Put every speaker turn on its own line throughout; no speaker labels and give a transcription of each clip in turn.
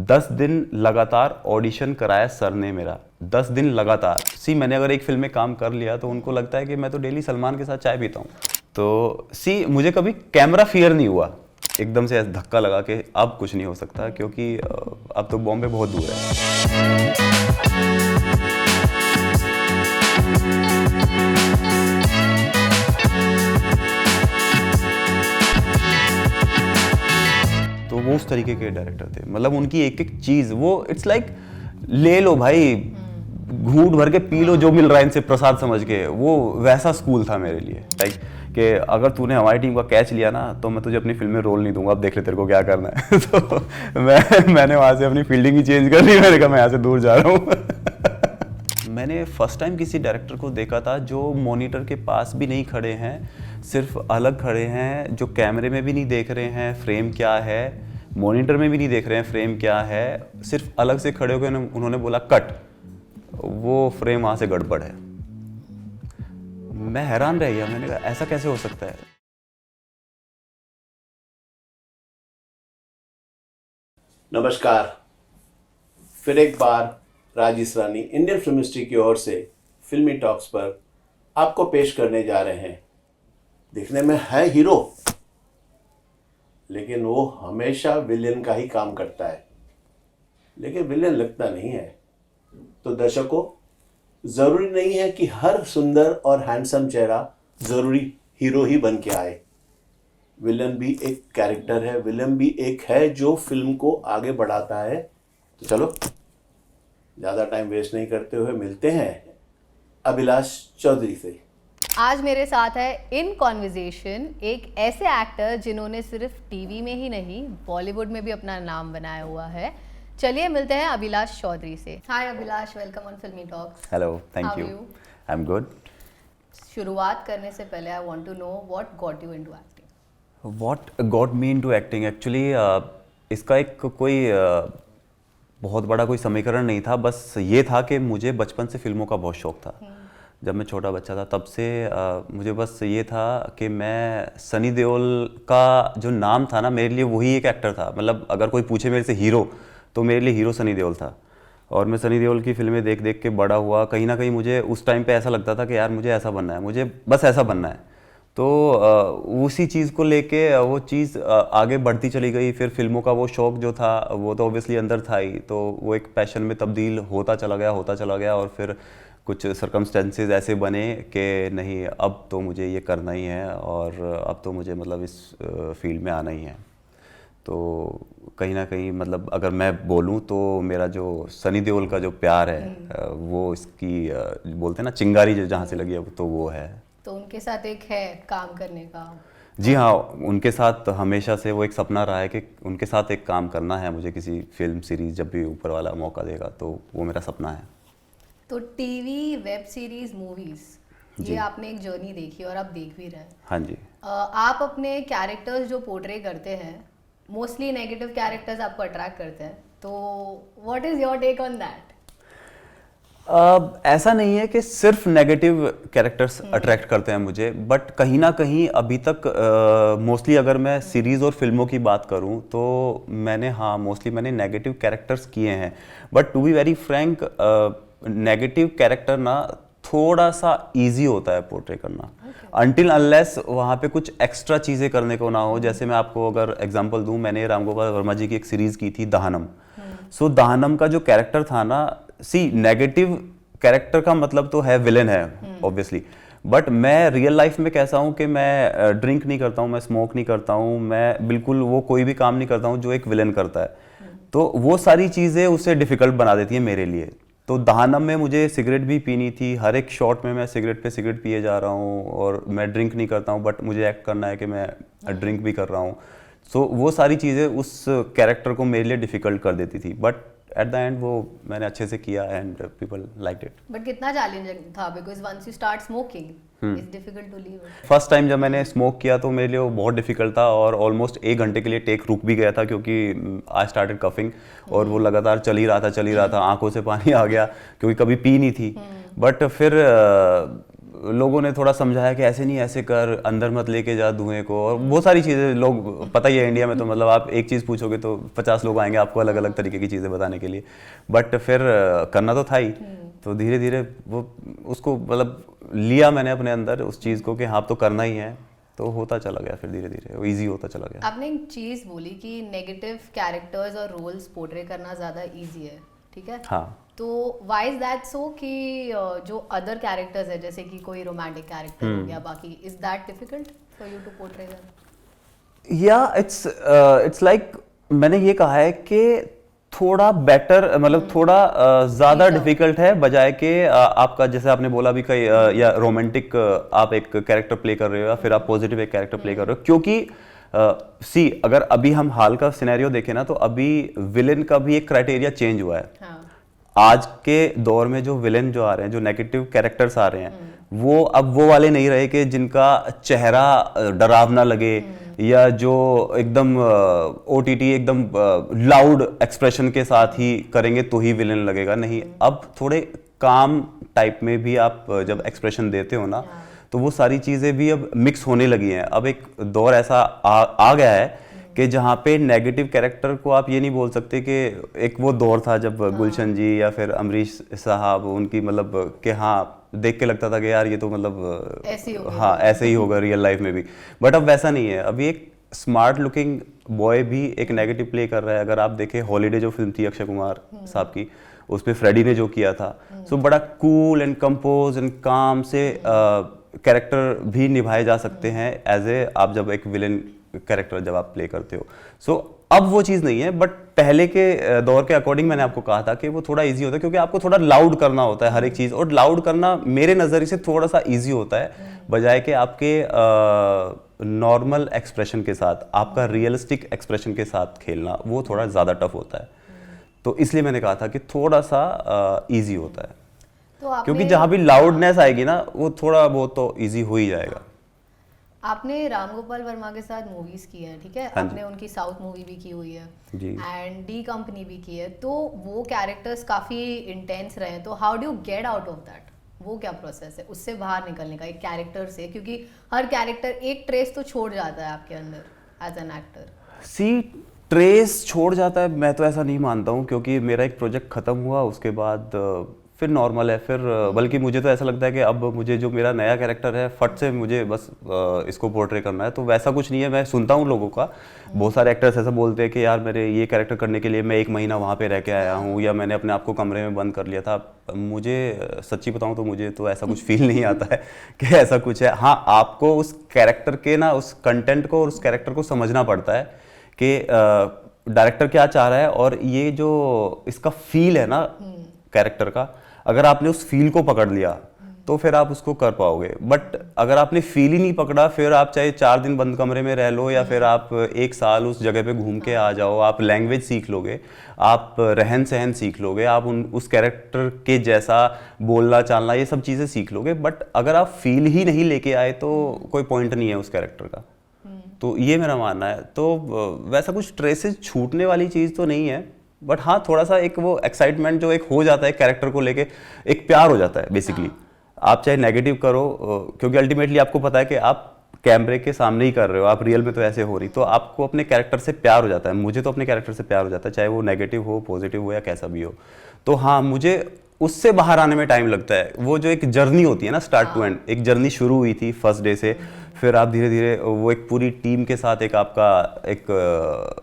10 दिन लगातार ऑडिशन कराया सर ने मेरा, 10 दिन लगातार। मैंने अगर एक फिल्म में काम कर लिया तो उनको लगता है कि मैं तो डेली सलमान के साथ चाय पीता हूँ। तो मुझे कभी कैमरा फियर नहीं हुआ, एकदम से ऐसा धक्का लगा कि अब कुछ नहीं हो सकता, क्योंकि अब तो बॉम्बे बहुत दूर है। तो वो उस तरीके के डायरेक्टर थे, मतलब उनकी एक एक चीज़ वो इट्स लाइक ले लो भाई, घूंट भर के पी लो जो मिल रहा है इनसे प्रसाद समझ के, वो वैसा स्कूल था मेरे लिए। लाइक कि अगर तूने हमारी टीम का कैच लिया ना तो मैं तुझे अपनी फिल्म में रोल नहीं दूंगा, अब देख ले तेरे को क्या करना है। तो मैंने वहाँ से अपनी फील्डिंग ही चेंज कर ली, मैंने कहा मैं यहाँ से दूर जा रहा हूँ। मैंने फर्स्ट टाइम किसी डायरेक्टर को देखा था जो मॉनिटर के पास भी नहीं खड़े हैं, सिर्फ अलग खड़े हैं, जो कैमरे में भी नहीं देख रहे हैं फ्रेम क्या है, मॉनिटर में भी नहीं देख रहे हैं फ्रेम क्या है, सिर्फ अलग से खड़े होकर उन्होंने बोला कट, वो फ्रेम वहाँ से गड़बड़ है। मैं हैरान रह गया, मैंने कहा ऐसा कैसे हो सकता है।
नमस्कार, फिर एक बार राजेश रानी इंडियन फिल्म हिस्ट्री की ओर से फिल्मी टॉक्स पर आपको पेश करने जा रहे हैं। दिखने में है हीरो, लेकिन वो हमेशा विलेन का ही काम करता है, लेकिन विलेन लगता नहीं है। तो दर्शकों, ज़रूरी नहीं है कि हर सुंदर और हैंडसम चेहरा ज़रूरी हीरो ही बन के आए। विलन भी एक कैरेक्टर है, विलन भी एक है जो फिल्म को आगे बढ़ाता है। तो चलो ज़्यादा टाइम वेस्ट नहीं करते हुए मिलते हैं अभिलाष चौधरी से।
आज मेरे साथ है इन कॉन्वर्जेशन एक ऐसे एक्टर जिन्होंने सिर्फ टीवी में ही नहीं बॉलीवुड में भी अपना नाम बनाया हुआ है। चलिए मिलते हैं अभिलाष चौधरी से। Hi Abhilash, welcome on filmy talks.
Hello, thank you. I am good.
शुरुआत करने से पहले I want to know what got you into acting.
What got me into acting, actually इसका एक कोई बहुत बड़ा कोई समीकरण नहीं था, बस ये था कि मुझे बचपन से फिल्मों का बहुत शौक था। जब मैं छोटा बच्चा था तब से मुझे बस ये था कि मैं सनी देओल का जो नाम था ना, मेरे लिए वही एक एक्टर था। मतलब अगर कोई पूछे मेरे से हीरो, तो मेरे लिए हीरो सनी देओल था। और मैं सनी देओल की फिल्में देख देख के बड़ा हुआ। कहीं ना कहीं मुझे उस टाइम पे ऐसा लगता था कि यार मुझे ऐसा बनना है, मुझे बस ऐसा बनना है। तो उसी चीज़ को लेके वो चीज़ आगे बढ़ती चली गई। फिर फिल्मों का वो शौक़ जो था वो तो ऑब्वियसली अंदर था ही, तो वो एक पैशन में तब्दील होता चला गया। और फिर कुछ सर्कमस्टेंसेस ऐसे बने कि नहीं, अब तो मुझे ये करना ही है और अब तो मुझे मतलब इस फील्ड में आना ही है। तो कहीं ना कहीं मतलब अगर मैं बोलूँ तो मेरा जो सनी देओल का जो प्यार है वो इसकी बोलते हैं ना चिंगारी जो जहाँ से लगी है तो वो है।
तो उनके साथ एक है काम करने का।
जी हाँ, उनके साथ हमेशा से वो एक सपना रहा है कि उनके साथ एक काम करना है मुझे, किसी फिल्म सीरीज़ जब भी ऊपर वाला मौका देगा तो वो मेरा सपना है।
तो टीवी, वेब सीरीज, मूवीज, ये आपने एक जर्नी देखी और आप देख भी रहे हैं।
हाँ जी।
आप अपने कैरेक्टर्स जो पोर्ट्रे करते हैं, मोस्टली नेगेटिव कैरेक्टर्स आपको अट्रैक्ट करते हैं, तो what is your take on that?
ऐसा नहीं है कि सिर्फ नेगेटिव कैरेक्टर्स अट्रैक्ट करते हैं मुझे, बट कहीं ना कहीं अभी तक मोस्टली अगर मैं सीरीज़ और फिल्मों की बात करूं तो मोस्टली मैंने नेगेटिव कैरेक्टर्स किए हैं। But to be very frank, negative character ना थोड़ा सा इजी होता है पोर्ट्रे करना, अनटिल अनलेस वहाँ पे कुछ एक्स्ट्रा चीज़ें करने को ना हो। जैसे मैं आपको अगर एग्जांपल दूँ, मैंने राम गोपाल वर्मा जी की एक सीरीज़ की थी दहनम। सो दहनम का जो कैरेक्टर था ना, नेगेटिव कैरेक्टर का मतलब तो है विलेन है ऑब्वियसली, बट मैं रियल लाइफ में कैसा हूँ कि मैं ड्रिंक नहीं करता हूँ, मैं स्मोक नहीं करता हूँ, मैं बिल्कुल वो कोई भी काम नहीं करता हूँ जो एक विलेन करता है। तो वो सारी चीज़ें उसे डिफ़िकल्ट बना देती हैं मेरे लिए। तो दहनम में मुझे सिगरेट भी पीनी थी, हर एक शॉट में मैं सिगरेट पे सिगरेट पिए जा रहा हूँ, और मैं ड्रिंक नहीं करता हूँ बट मुझे एक्ट करना है कि मैं ड्रिंक भी कर रहा हूँ। सो वो सारी चीज़ें उस कैरेक्टर को मेरे लिए डिफ़िकल्ट कर देती थी, बट एट द एंड वो मैंने अच्छे से किया and people liked it.
But कितना चैलेंजिंग था, because once you start smoking it's difficult to leave it.
First time जब मैंने स्मोक किया तो मेरे लिए वो बहुत डिफिकल्ट था, और ऑलमोस्ट 1 घंटे के लिए टेक रुक भी गया था क्योंकि आई स्टार्टेड कफिंग, और वो लगातार चल ही रहा था, आंखों से पानी आ गया क्योंकि कभी पी नहीं थी। बट फिर लोगों ने थोड़ा समझाया कि ऐसे नहीं, ऐसे कर, अंदर मत लेके जा धुएं को, और बहुत सारी चीज़ें, लोग पता ही है इंडिया में तो मतलब आप एक चीज़ पूछोगे तो 50 लोग आएंगे आपको अलग अलग तरीके की चीज़ें बताने के लिए, बट फिर करना तो था ही। तो धीरे धीरे वो उसको मतलब लिया मैंने अपने अंदर उस चीज़ को कि हाँ अब तो करना ही है, तो होता चला गया, फिर धीरे धीरे वो ईजी होता चला गया।
आपने एक चीज़ बोली कि नेगेटिव कैरेक्टर्स और रोल्स पोर्ट्रे करना ज़्यादा इजी है, ठीक है?
हाँ।
तो व्हाई इज दैट सो कि जो अदर कैरेक्टर्स है जैसे कि कोई रोमांटिक कैरेक्टर हो गया, बाकी is that difficult for you to portray them?
या इट्स लाइक मैंने ये कहा है कि थोड़ा बेटर मतलब थोड़ा ज़्यादा डिफिकल्ट है बजाय के आपका, जैसे आपने बोला भी कई या रोमांटिक आप एक कैरेक्टर प्ले कर रहे हो या फिर आप पॉजिटिव एक कैरेक्टर प्ले कर रहे हो, क्योंकि अगर अभी हम हाल का सिनेरियो देखें ना तो अभी विलेन का भी एक क्राइटेरिया चेंज हुआ है।
हाँ।
आज के दौर में जो विलेन जो आ रहे हैं, जो नेगेटिव कैरेक्टर्स आ रहे हैं, वो अब वो वाले नहीं रहे कि जिनका चेहरा डरावना लगे या जो एकदम ओटीटी एकदम लाउड एक्सप्रेशन के साथ ही करेंगे तो ही विलेन लगेगा। नहीं, अब थोड़े काम टाइप में भी आप जब एक्सप्रेशन देते हो ना तो वो सारी चीज़ें भी अब मिक्स होने लगी हैं। अब एक दौर ऐसा आ गया है कि जहाँ पे नेगेटिव कैरेक्टर को आप ये नहीं बोल सकते कि एक वो दौर था जब गुलशन जी या फिर अमरीश साहब उनकी मतलब कि हाँ देख के लगता था कि यार ये तो मतलब
ऐसे ही होगा।
हाँ ऐसे ही होगा रियल लाइफ में भी, बट अब वैसा नहीं है। अभी एक स्मार्ट लुकिंग बॉय भी एक नेगेटिव प्ले कर रहा है। अगर आप देखें हॉलीडे जो फिल्म थी अक्षय कुमार साहब की, उस पर फ्रेडी ने जो किया था, सो बड़ा कूल एंड कंपोज एंड काम से कैरेक्टर भी निभाए जा सकते हैं एज ए आप जब एक विलेन कैरेक्टर जब आप प्ले करते हो। सो अब वो चीज़ नहीं है, बट पहले के दौर के अकॉर्डिंग मैंने आपको कहा था कि वो थोड़ा इजी होता है क्योंकि आपको थोड़ा लाउड करना होता है हर एक चीज़, और लाउड करना मेरे नज़रिए से थोड़ा सा इजी होता है बजाय कि आपके नॉर्मल एक्सप्रेशन के साथ, आपका रियलिस्टिक एक्सप्रेशन के साथ खेलना वो थोड़ा ज़्यादा टफ होता है। तो इसलिए मैंने कहा था कि थोड़ा सा इजी होता है,
तो
क्योंकि जहाँ भी लाउडनेस आएगी ना वो थोड़ा बहुत तो इजी हो ही जाएगा।
आपने राम गोपाल वर्मा के साथ मूवीज की हैं, ठीक है?
हाँ
आपने उनकी साउथ मूवी भी की हुई है
जी।
एंड डी कंपनी भी की है, तो वो कैरेक्टर्स काफी इंटेंस रहे हैं, तो how do you get out of that? वो क्या प्रोसेस है उससे बाहर निकलने का एक कैरेक्टर से, क्योंकि हर कैरेक्टर एक ट्रेस तो छोड़ जाता है आपके अंदर as an actor.
See trace छोड़ जाता है, मैं तो ऐसा नहीं मानता हूँ, क्योंकि मेरा एक प्रोजेक्ट खत्म हुआ उसके बाद फिर नॉर्मल है। फिर बल्कि मुझे तो ऐसा लगता है कि अब मुझे जो मेरा नया कैरेक्टर है फट से मुझे बस इसको पोर्ट्रे करना है। तो वैसा कुछ नहीं है। मैं सुनता हूँ लोगों का, बहुत सारे एक्टर्स ऐसा बोलते हैं कि यार मेरे ये कैरेक्टर करने के लिए मैं 1 महीना वहाँ पे रह के आया हूँ या मैंने अपने आप को कमरे में बंद कर लिया था। मुझे सच्ची बताऊँ तो मुझे तो ऐसा कुछ फील नहीं आता है कि ऐसा कुछ है। हाँ, आपको उस कैरेक्टर के ना उस कंटेंट को और उस कैरेक्टर को समझना पड़ता है कि डायरेक्टर क्या चाह रहा है, और ये जो इसका फील है ना कैरेक्टर का, अगर आपने उस फील को पकड़ लिया तो फिर आप उसको कर पाओगे। बट अगर आपने फील ही नहीं पकड़ा, फिर आप चाहे 4 दिन बंद कमरे में रह लो या फिर आप 1 साल उस जगह पे घूम के आ जाओ, आप लैंग्वेज सीख लोगे, आप रहन सहन सीख लोगे, आप उस कैरेक्टर के जैसा बोलना चालना ये सब चीज़ें सीख लोगे। बट अगर आप फील ही नहीं लेके आए तो कोई पॉइंट नहीं है उस कैरेक्टर का। तो ये मेरा मानना है। तो वैसा कुछ ट्रेसेस छूटने वाली चीज़ तो नहीं है, बट हाँ थोड़ा सा एक वो एक्साइटमेंट जो एक हो जाता है कैरेक्टर को लेके, एक प्यार हो जाता है बेसिकली। आप चाहे नेगेटिव करो, क्योंकि अल्टीमेटली आपको पता है कि आप कैमरे के सामने ही कर रहे हो, आप रियल में तो ऐसे हो रही, तो आपको अपने कैरेक्टर से प्यार हो जाता है। मुझे तो अपने कैरेक्टर से प्यार हो जाता है, चाहे वो नेगेटिव हो, पॉजिटिव हो या कैसा भी हो। तो हाँ, मुझे उससे बाहर आने में टाइम लगता है। वो जो एक जर्नी होती है ना, स्टार्ट टू एंड, एक जर्नी शुरू हुई थी फर्स्ट डे से, फिर आप धीरे धीरे वो एक पूरी टीम के साथ एक आपका एक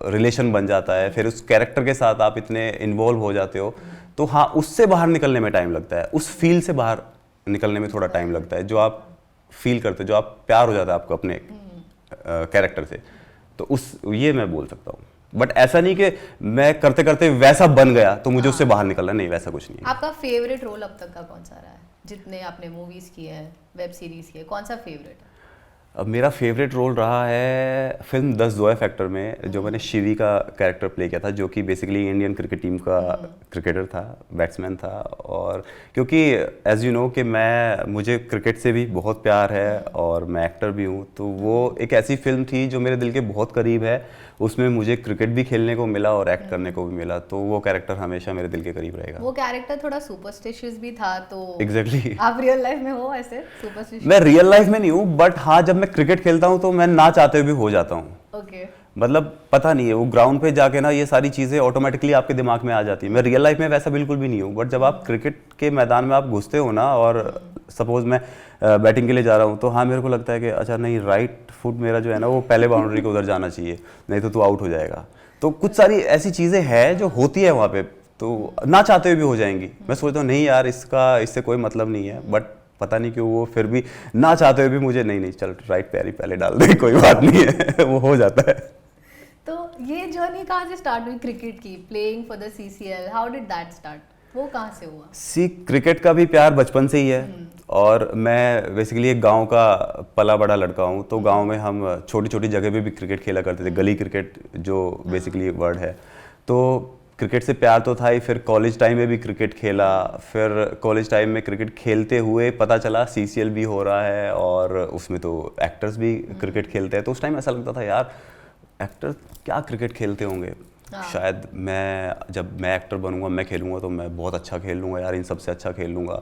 रिलेशन बन जाता है, फिर उस कैरेक्टर के साथ आप इतने इन्वॉल्व हो जाते हो। तो हाँ, उससे बाहर निकलने में टाइम लगता है, उस फील से बाहर निकलने में थोड़ा टाइम लगता है, जो आप फील करते, जो आप प्यार हो जाता है आपको अपने कैरेक्टर से। तो उस ये मैं बोल सकता हूँ। बट ऐसा नहीं कि मैं करते करते वैसा बन गया तो मुझे उससे बाहर निकलना, नहीं, वैसा कुछ नहीं है।
आपका फेवरेट रोल अब तक का कौन सा रहा है? जितने आपने मूवीज किए हैं, वेब सीरीज किए, कौन सा फेवरेट है?
अब मेरा फेवरेट रोल रहा है फिल्म 10 जोया फैक्टर में, जो मैंने शिवी का कैरेक्टर प्ले किया था, जो कि बेसिकली इंडियन क्रिकेट टीम का क्रिकेटर था, बैट्समैन था। और क्योंकि एज यू नो कि मुझे क्रिकेट से भी बहुत प्यार है और मैं एक्टर भी हूँ, तो वो एक ऐसी फिल्म थी जो मेरे दिल के बहुत करीब है। उसमें मुझे क्रिकेट भी खेलने को मिला और एक्ट करने को भी मिला, तो वो कैरेक्टर हमेशा मेरे दिल के करीब रहेगा।
वो कैरेक्टर थोड़ा सुपरस्टिशियस भी था, तो
एग्जैक्टली
आप रियल लाइफ में हो ऐसे सुपरस्टिशियस?
मैं रियल लाइफ में नहीं हूँ, बट हाँ जब मैं क्रिकेट खेलता हूँ तो मैं ना चाहते हुए भी हो जाता हूँ।
ओके।
मतलब पता नहीं है, वो ग्राउंड पे जाके ना ये सारी चीज़ें ऑटोमेटिकली आपके दिमाग में आ जाती है। मैं रियल लाइफ में वैसा बिल्कुल भी नहीं हूँ, बट जब आप क्रिकेट के मैदान में आप घुसते हो ना, और सपोज मैं बैटिंग के लिए जा रहा हूँ, तो हाँ मेरे को लगता है कि अच्छा नहीं, राइट फुट मेरा जो है ना वो पहले बाउंड्री के उधर जाना चाहिए, नहीं तो तू आउट हो जाएगा। तो कुछ सारी ऐसी चीज़ें हैं जो होती है वहाँ पे, तो ना चाहते हुए भी हो जाएंगी। मैं सोचता हूँ नहीं यार, इससे कोई मतलब नहीं है, बट पता नहीं क्यों वो फिर भी ना चाहते हुए भी मुझे नहीं चल राइट पैर ही पहले डाल दे, कोई बात नहीं है वो हो जाता है।
तो ये जर्नी कहाँ से स्टार्ट हुई क्रिकेट की, playing for the CCL? How did that start? वो कहाँ से हुआ?
क्रिकेट का भी प्यार बचपन से ही है, और मैं बेसिकली एक गांव का पला बड़ा लड़का हूँ, तो गांव में हम छोटी छोटी जगह पे भी क्रिकेट खेला करते थे, गली क्रिकेट जो बेसिकली वर्ड है। तो क्रिकेट से प्यार तो था ही, फिर कॉलेज टाइम में भी क्रिकेट खेला, फिर कॉलेज टाइम में क्रिकेट खेलते हुए पता चला CCL भी हो रहा है, और उसमें तो एक्टर्स भी क्रिकेट खेलते हैं। तो उस टाइम ऐसा लगता था यार, एक्टर क्या क्रिकेट खेलते होंगे, शायद जब मैं एक्टर बनूंगा, मैं खेलूंगा तो मैं बहुत अच्छा खेल लूँगा यार, इन सबसे अच्छा खेल लूँगा।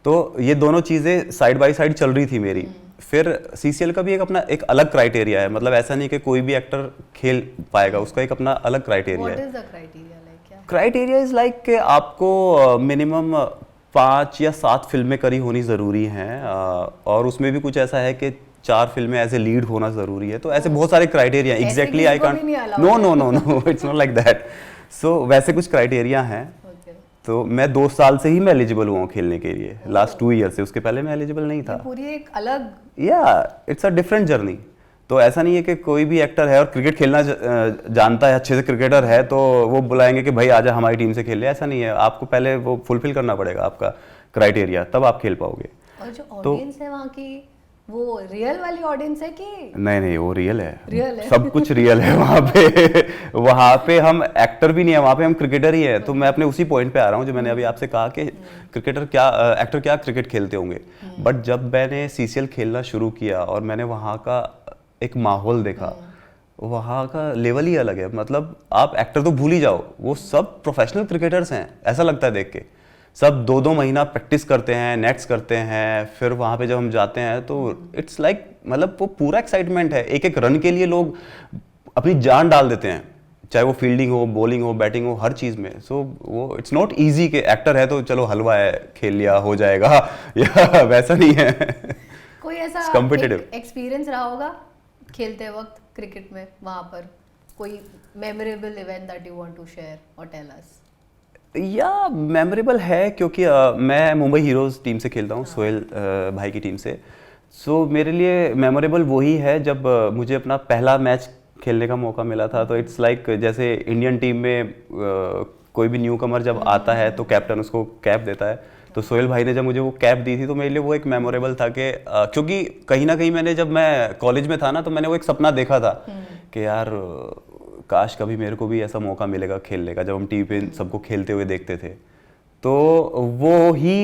तो ये दोनों चीज़ें साइड बाय साइड चल रही थी मेरी। फिर CCL का भी एक अलग क्राइटेरिया है, मतलब ऐसा नहीं कि कोई भी एक्टर खेल पाएगा, उसका एक अपना अलग क्राइटेरिया है।
What is the criteria like?
Criteria is like कि आपको मिनिमम 5 या 7 फिल्में करी होनी ज़रूरी हैं, और उसमें भी कुछ ऐसा है कि 4 फिल्में एज ए लीड होना ज़रूरी है। तो ऐसे बहुत सारे क्राइटेरिया हैं। Exactly I can't, no it's not like that. So वैसे कुछ क्राइटेरिया हैं। तो मैं 2 साल से ही मैं एलिजिबल हुआ हूँ खेलने के लिए, लास्ट 2 ईयर से। उसके पहले मैं एलिजिबल नहीं था।
पूरी एक अलग,
इट्स अ डिफरेंट जर्नी। तो ऐसा नहीं है कि कोई भी एक्टर है और क्रिकेट खेलना जानता है, अच्छे से क्रिकेटर है, तो वो बुलाएंगे कि भाई आजा हमारी टीम से खेल ले। ऐसा नहीं है, आपको पहले वो फुलफिल करना पड़ेगा आपका क्राइटेरिया, तब आप खेल पाओगे।
और जो ऑडियंस है वहाँ की, वो रियल वाली ऑडियंस है कि
नहीं, वो रियल है।
रियल है।
सब कुछ रियल है वहाँ पे हम एक्टर भी नहीं है, वहाँ पे हम क्रिकेटर ही है। तो मैं अपने उसी पॉइंट पे आ रहा हूँ जो मैंने अभी आपसे कहा कि एक्टर क्या क्रिकेट खेलते होंगे। बट जब मैंने CCL खेलना शुरू किया और मैंने वहाँ का एक माहौल देखा, वहाँ का लेवल ही अलग है। मतलब आप एक्टर तो भूल ही जाओ, वो सब प्रोफेशनल क्रिकेटर्स हैं, ऐसा लगता है देख के। सब 2-2 महीना प्रैक्टिस करते हैं, नेट्स करते हैं, फिर वहाँ पे जब हम जाते हैं तो इट्स लाइक मतलब वो पूरा एक्साइटमेंट है। एक रन के लिए लोग अपनी जान डाल देते हैं, चाहे वो फील्डिंग हो, बॉलिंग हो, बैटिंग हो, हर चीज़ में। सो वो इट्स नॉट ईजी कि एक्टर है तो चलो हलवा है, खेल लिया हो जाएगा या वैसा नहीं है।
कोई ऐसा एक्सपीरियंस रहा होगा खेलते वक्त क्रिकेट में, वहाँ पर कोई memorable event that you want to share और टेल अस?
या मेमोरेबल है, क्योंकि मैं मुंबई हीरोज़ टीम से खेलता हूँ, सोहेल भाई की टीम से। सो मेरे लिए मेमोरेबल वही है जब मुझे अपना पहला मैच खेलने का मौका मिला था। तो इट्स लाइक जैसे इंडियन टीम में कोई भी न्यू कमर जब आता है तो कैप्टन उसको कैप देता है। तो सोहेल भाई ने जब मुझे वो कैप दी थी तो मेरे लिए वो एक मेमोरेबल था कि क्योंकि कहीं ना कहीं जब मैं कॉलेज में था ना, तो मैंने वो एक सपना देखा था कि यार काश कभी मेरे को भी ऐसा मौका मिलेगा खेलने का, जब हम टीवी पे सबको खेलते हुए देखते थे। तो वो ही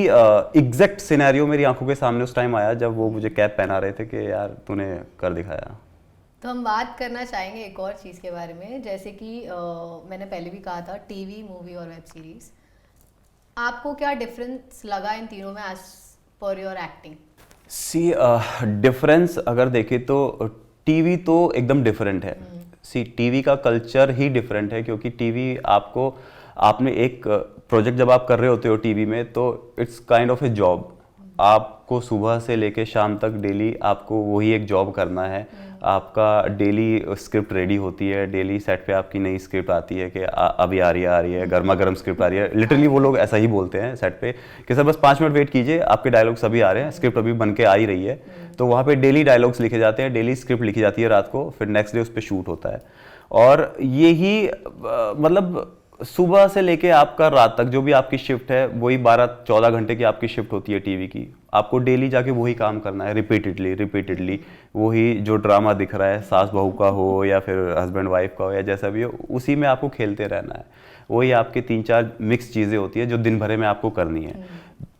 एग्जैक्ट सिनेरियो मेरी आंखों के सामने उस टाइम आया जब वो मुझे कैप पहना रहे थे कि यार तूने कर दिखाया।
तो हम बात करना चाहेंगे एक और चीज़ के बारे में, जैसे कि मैंने पहले भी कहा था, टीवी, मूवी और वेब सीरीज। आपको क्या डिफरेंस लगा इन तीनों में as per your acting?
Difference अगर देखें तो टीवी तो एकदम डिफरेंट है। टीवी का कल्चर ही डिफरेंट है, क्योंकि टीवी आपने एक प्रोजेक्ट जब आप कर रहे होते हो टीवी में, तो it's kind of A job. आपको सुबह से लेके शाम तक डेली आपको वही एक जॉब करना है। आपका डेली स्क्रिप्ट रेडी होती है, डेली सेट पे आपकी नई स्क्रिप्ट आती है कि अभी आ रही है, गर्मा गर्म स्क्रिप्ट आ रही है। लिटरली वो लोग ऐसा ही बोलते हैं सेट पे कि सर बस 5 मिनट वेट कीजिए, आपके डायलॉग्स अभी आ रहे हैं, स्क्रिप्ट अभी बन के आ ही रही है। तो वहाँ पे डेली डायलॉग्स लिखे जाते हैं, डेली स्क्रिप्ट लिखी जाती है रात को, फिर नेक्स्ट डे उस पर शूट होता है। और यही मतलब सुबह से लेके आपका रात तक जो भी आपकी शिफ्ट है वही 12-14 घंटे की आपकी शिफ्ट होती है टीवी की। आपको डेली जाके वही काम करना है, रिपीटेडली वही जो ड्रामा दिख रहा है, सास बहू का हो या फिर हस्बैंड वाइफ का हो या जैसा भी हो, उसी में आपको खेलते रहना है। वही आपके 3-4 मिक्स चीज़ें होती है जो दिन भर में आपको करनी है।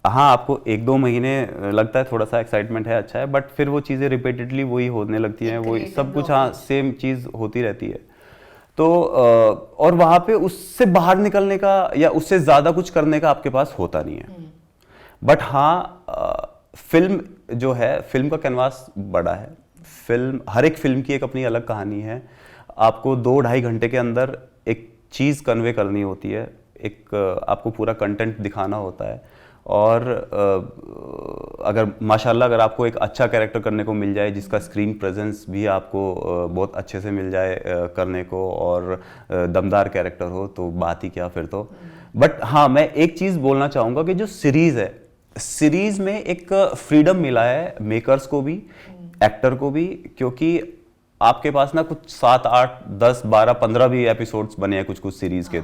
हाँ, आपको 1-2 महीने लगता है थोड़ा सा एक्साइटमेंट है, अच्छा है, बट फिर वो चीज़ें रिपीटेडली वही होने लगती हैं, वही सब कुछ, हाँ, सेम चीज़ होती रहती है। तो और वहाँ पे उससे बाहर निकलने का या उससे ज़्यादा कुछ करने का आपके पास होता नहीं है। बट हाँ, फिल्म जो है, फिल्म का कैनवास बड़ा है। फिल्म, हर एक फिल्म की एक अपनी अलग कहानी है। आपको 2-2.5 घंटे के अंदर एक चीज़ कन्वे करनी होती है, एक आपको पूरा कंटेंट दिखाना होता है। और अगर माशाल्लाह अगर आपको एक अच्छा कैरेक्टर करने को मिल जाए, जिसका स्क्रीन प्रेजेंस भी आपको बहुत अच्छे से मिल जाए करने को, और दमदार कैरेक्टर हो, तो बात ही क्या फिर तो। बट हाँ, मैं एक चीज़ बोलना चाहूँगा कि जो सीरीज़ है, सीरीज़ में एक फ्रीडम मिला है मेकर्स को भी, एक्टर को भी, क्योंकि आपके पास ना कुछ 7, 8, 10, 12, 15 भी एपिसोड्स बने हैं कुछ सीरीज़ के।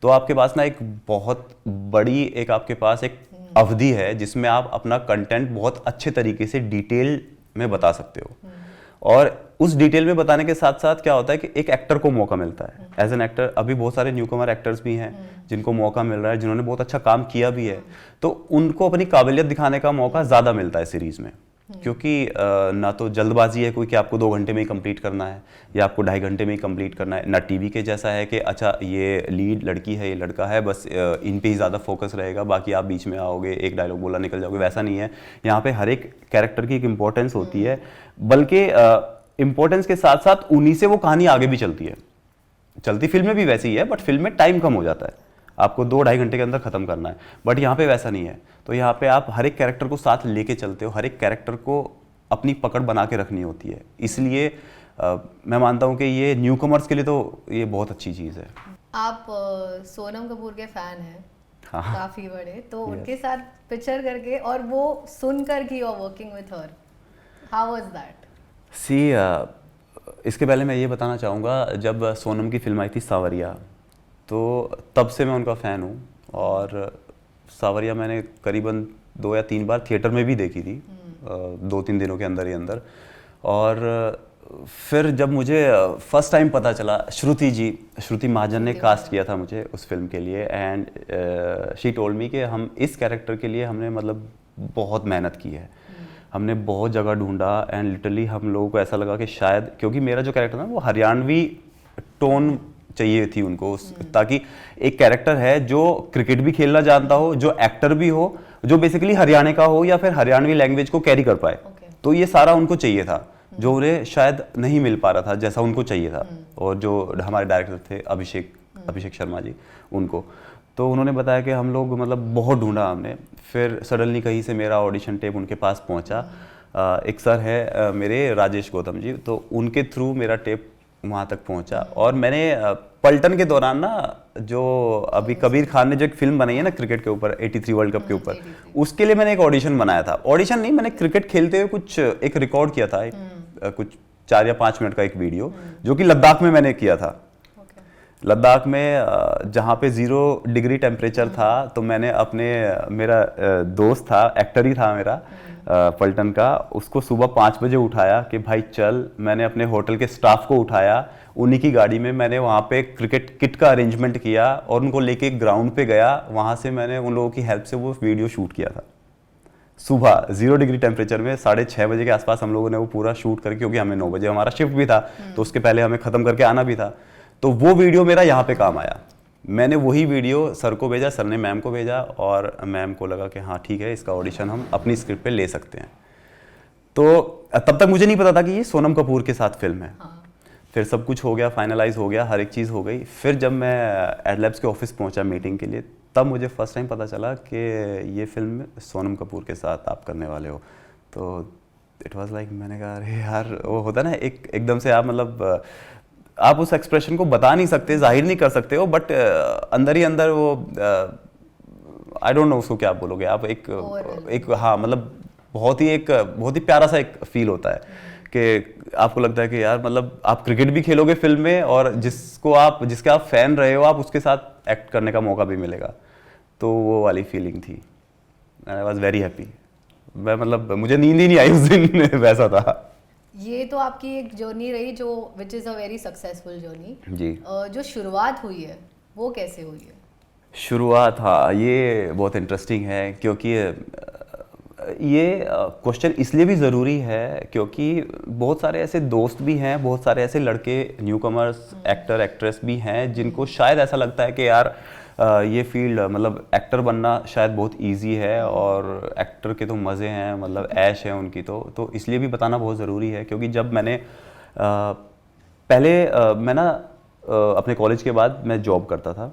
तो आपके पास ना एक बहुत बड़ी एक आपके पास एक अवधि है जिसमें आप अपना कंटेंट बहुत अच्छे तरीके से डिटेल में बता सकते हो। और उस डिटेल में बताने के साथ साथ क्या होता है कि एक एक्टर को मौका मिलता है एज एन एक्टर। अभी बहुत सारे न्यूकमर एक्टर्स भी हैं जिनको मौका मिल रहा है, जिन्होंने बहुत अच्छा काम किया भी है, तो उनको अपनी काबिलियत दिखाने का मौका ज़्यादा मिलता है सीरीज़ में। क्योंकि ना तो जल्दबाजी है कोई कि आपको 2 घंटे में ही कंप्लीट करना है या आपको 2.5 घंटे में ही कंप्लीट करना है, ना टीवी के जैसा है कि अच्छा ये लीड लड़की है, ये लड़का है, बस इन पे ही ज़्यादा फोकस रहेगा, बाकी आप बीच में आओगे, एक डायलॉग बोला निकल जाओगे, वैसा नहीं है। यहाँ पे हर एक कैरेक्टर की एक इम्पोर्टेंस होती है, बल्कि इम्पोर्टेंस के साथ साथ उन्हीं से वो कहानी आगे भी चलती है। चलती फिल्म में भी वैसी ही है, बट फिल्म में टाइम कम हो जाता है, आपको 2-2.5 घंटे के अंदर खत्म करना है। बट यहाँ पे वैसा नहीं है, तो यहाँ पे आप हर एक कैरेक्टर को साथ लेके चलते हो, हर एक कैरेक्टर को अपनी पकड़ बना के रखनी होती है। इसलिए मैं मानता हूँ कि ये न्यू कमर्स के लिए तो ये बहुत अच्छी चीज़ है।
आप सोनम कपूर के फैन हैं,
हाँ,
काफी बड़े, तो उनके साथ पिक्चर करके और वो सुनकर कि you are working with her, how was that?
See इसके पहले मैं ये बताना चाहूँगा, जब सोनम की फिल्म आई थी सावरिया, तो तब से मैं उनका फ़ैन हूँ। और सावरिया मैंने करीबन 2 या 3 बार थिएटर में भी देखी थी, 2-3 दिनों के अंदर ही अंदर। और फिर जब मुझे फर्स्ट टाइम पता चला, श्रुति महाजन ने कास्ट किया था मुझे उस फिल्म के लिए, एंड शी टोल्ड मी कि हम इस कैरेक्टर के लिए हमने मतलब बहुत मेहनत की है, हमने बहुत जगह ढूंढा, एंड लिटरली हम लोगों को ऐसा लगा कि शायद, क्योंकि मेरा जो कैरेक्टर था वो हरियाणवी टोन चाहिए थी उनको, ताकि एक कैरेक्टर है जो क्रिकेट भी खेलना जानता हो, जो एक्टर भी हो, जो बेसिकली हरियाणा का हो या फिर हरियाणवी लैंग्वेज को कैरी कर पाए। तो ये सारा उनको चाहिए था, जो उन्हें शायद नहीं मिल पा रहा था जैसा उनको चाहिए था। और जो हमारे डायरेक्टर थे अभिषेक शर्मा जी, उनको तो उन्होंने बताया कि हम लोग मतलब बहुत ढूंढा हमने। फिर सडनली कहीं से मेरा ऑडिशन टेप उनके पास पहुंचा। एक सर है मेरे, राजेश गौतम जी, तो उनके थ्रू मेरा टेप वहाँ तक पहुँचा। और मैंने पलटन के दौरान ना, जो अभी कबीर खान ने जो एक फिल्म बनाई है ना क्रिकेट के ऊपर, 83 वर्ल्ड कप के ऊपर, उसके लिए मैंने एक ऑडिशन बनाया था। ऑडिशन नहीं, मैंने क्रिकेट खेलते हुए कुछ एक रिकॉर्ड किया था, कुछ 4 या 5 मिनट का एक वीडियो, जो कि लद्दाख में मैंने किया था। लद्दाख में जहाँ पे 0 डिग्री टेम्परेचर था, तो मैंने मेरा दोस्त था, एक्टर ही था मेरा पलटन का, उसको सुबह 5 बजे उठाया कि भाई चल। मैंने अपने होटल के स्टाफ को उठाया, उन्हीं की गाड़ी में मैंने वहाँ पे क्रिकेट किट का अरेंजमेंट किया और उनको लेके ग्राउंड पे गया। वहाँ से मैंने उन लोगों की हेल्प से वो वीडियो शूट किया था। सुबह 0 डिग्री टेम्परेचर में 6:30 बजे के आसपास हम लोगों ने वो पूरा शूट करके, क्योंकि हमें 9 बजे हमारा शिफ्ट भी था, तो उसके पहले हमें ख़त्म करके आना भी था। तो वो वीडियो मेरा यहाँ पे काम आया। मैंने वही वीडियो सर को भेजा, सर ने मैम को भेजा, और मैम को लगा कि हाँ ठीक है, इसका ऑडिशन हम अपनी स्क्रिप्ट पे ले सकते हैं। तो तब तक मुझे नहीं पता था कि ये सोनम कपूर के साथ फिल्म है। फिर सब कुछ हो गया, फाइनलाइज हो गया, हर एक चीज़ हो गई। फिर जब मैं एडलैब्स के ऑफिस पहुंचा मीटिंग के लिए, तब मुझे फर्स्ट टाइम पता चला कि ये फिल्म सोनम कपूर के साथ आप करने वाले हो। तो इट वाज लाइक, मैंने कहा अरे यार, वो होता ना एकदम से आप मतलब आप उस एक्सप्रेशन को बता नहीं सकते, जाहिर नहीं कर सकते हो, बट अंदर ही अंदर वो आई डोंट नो उसको क्या बोलोगे आप, एक हाँ मतलब बहुत ही प्यारा सा एक फील होता है कि आपको लगता है कि यार मतलब आप क्रिकेट भी खेलोगे फिल्म में और जिसके आप फैन रहे हो आप उसके साथ एक्ट करने का मौका भी मिलेगा, तो वो वाली फीलिंग थी। I was very happy. मैं मतलब मुझे नींद ही नहीं आई उस दिन वैसा था।
ये तो आपकी एक जर्नी रही जो which is a very successful journey
जी।
जो शुरुआत हुई है वो कैसे हुई है?
शुरुआत, हाँ ये बहुत इंटरेस्टिंग है क्योंकि ये क्वेश्चन इसलिए भी ज़रूरी है क्योंकि बहुत सारे ऐसे दोस्त भी हैं, बहुत सारे ऐसे लड़के न्यू कमर्स एक्टर एक्ट्रेस भी हैं जिनको शायद ऐसा लगता है कि यार ये फील्ड मतलब एक्टर बनना शायद बहुत इजी है और एक्टर के तो मज़े हैं, मतलब ऐश है उनकी, तो इसलिए भी बताना बहुत ज़रूरी है क्योंकि जब मैंने पहले मैं ना अपने कॉलेज के बाद मैं जॉब करता था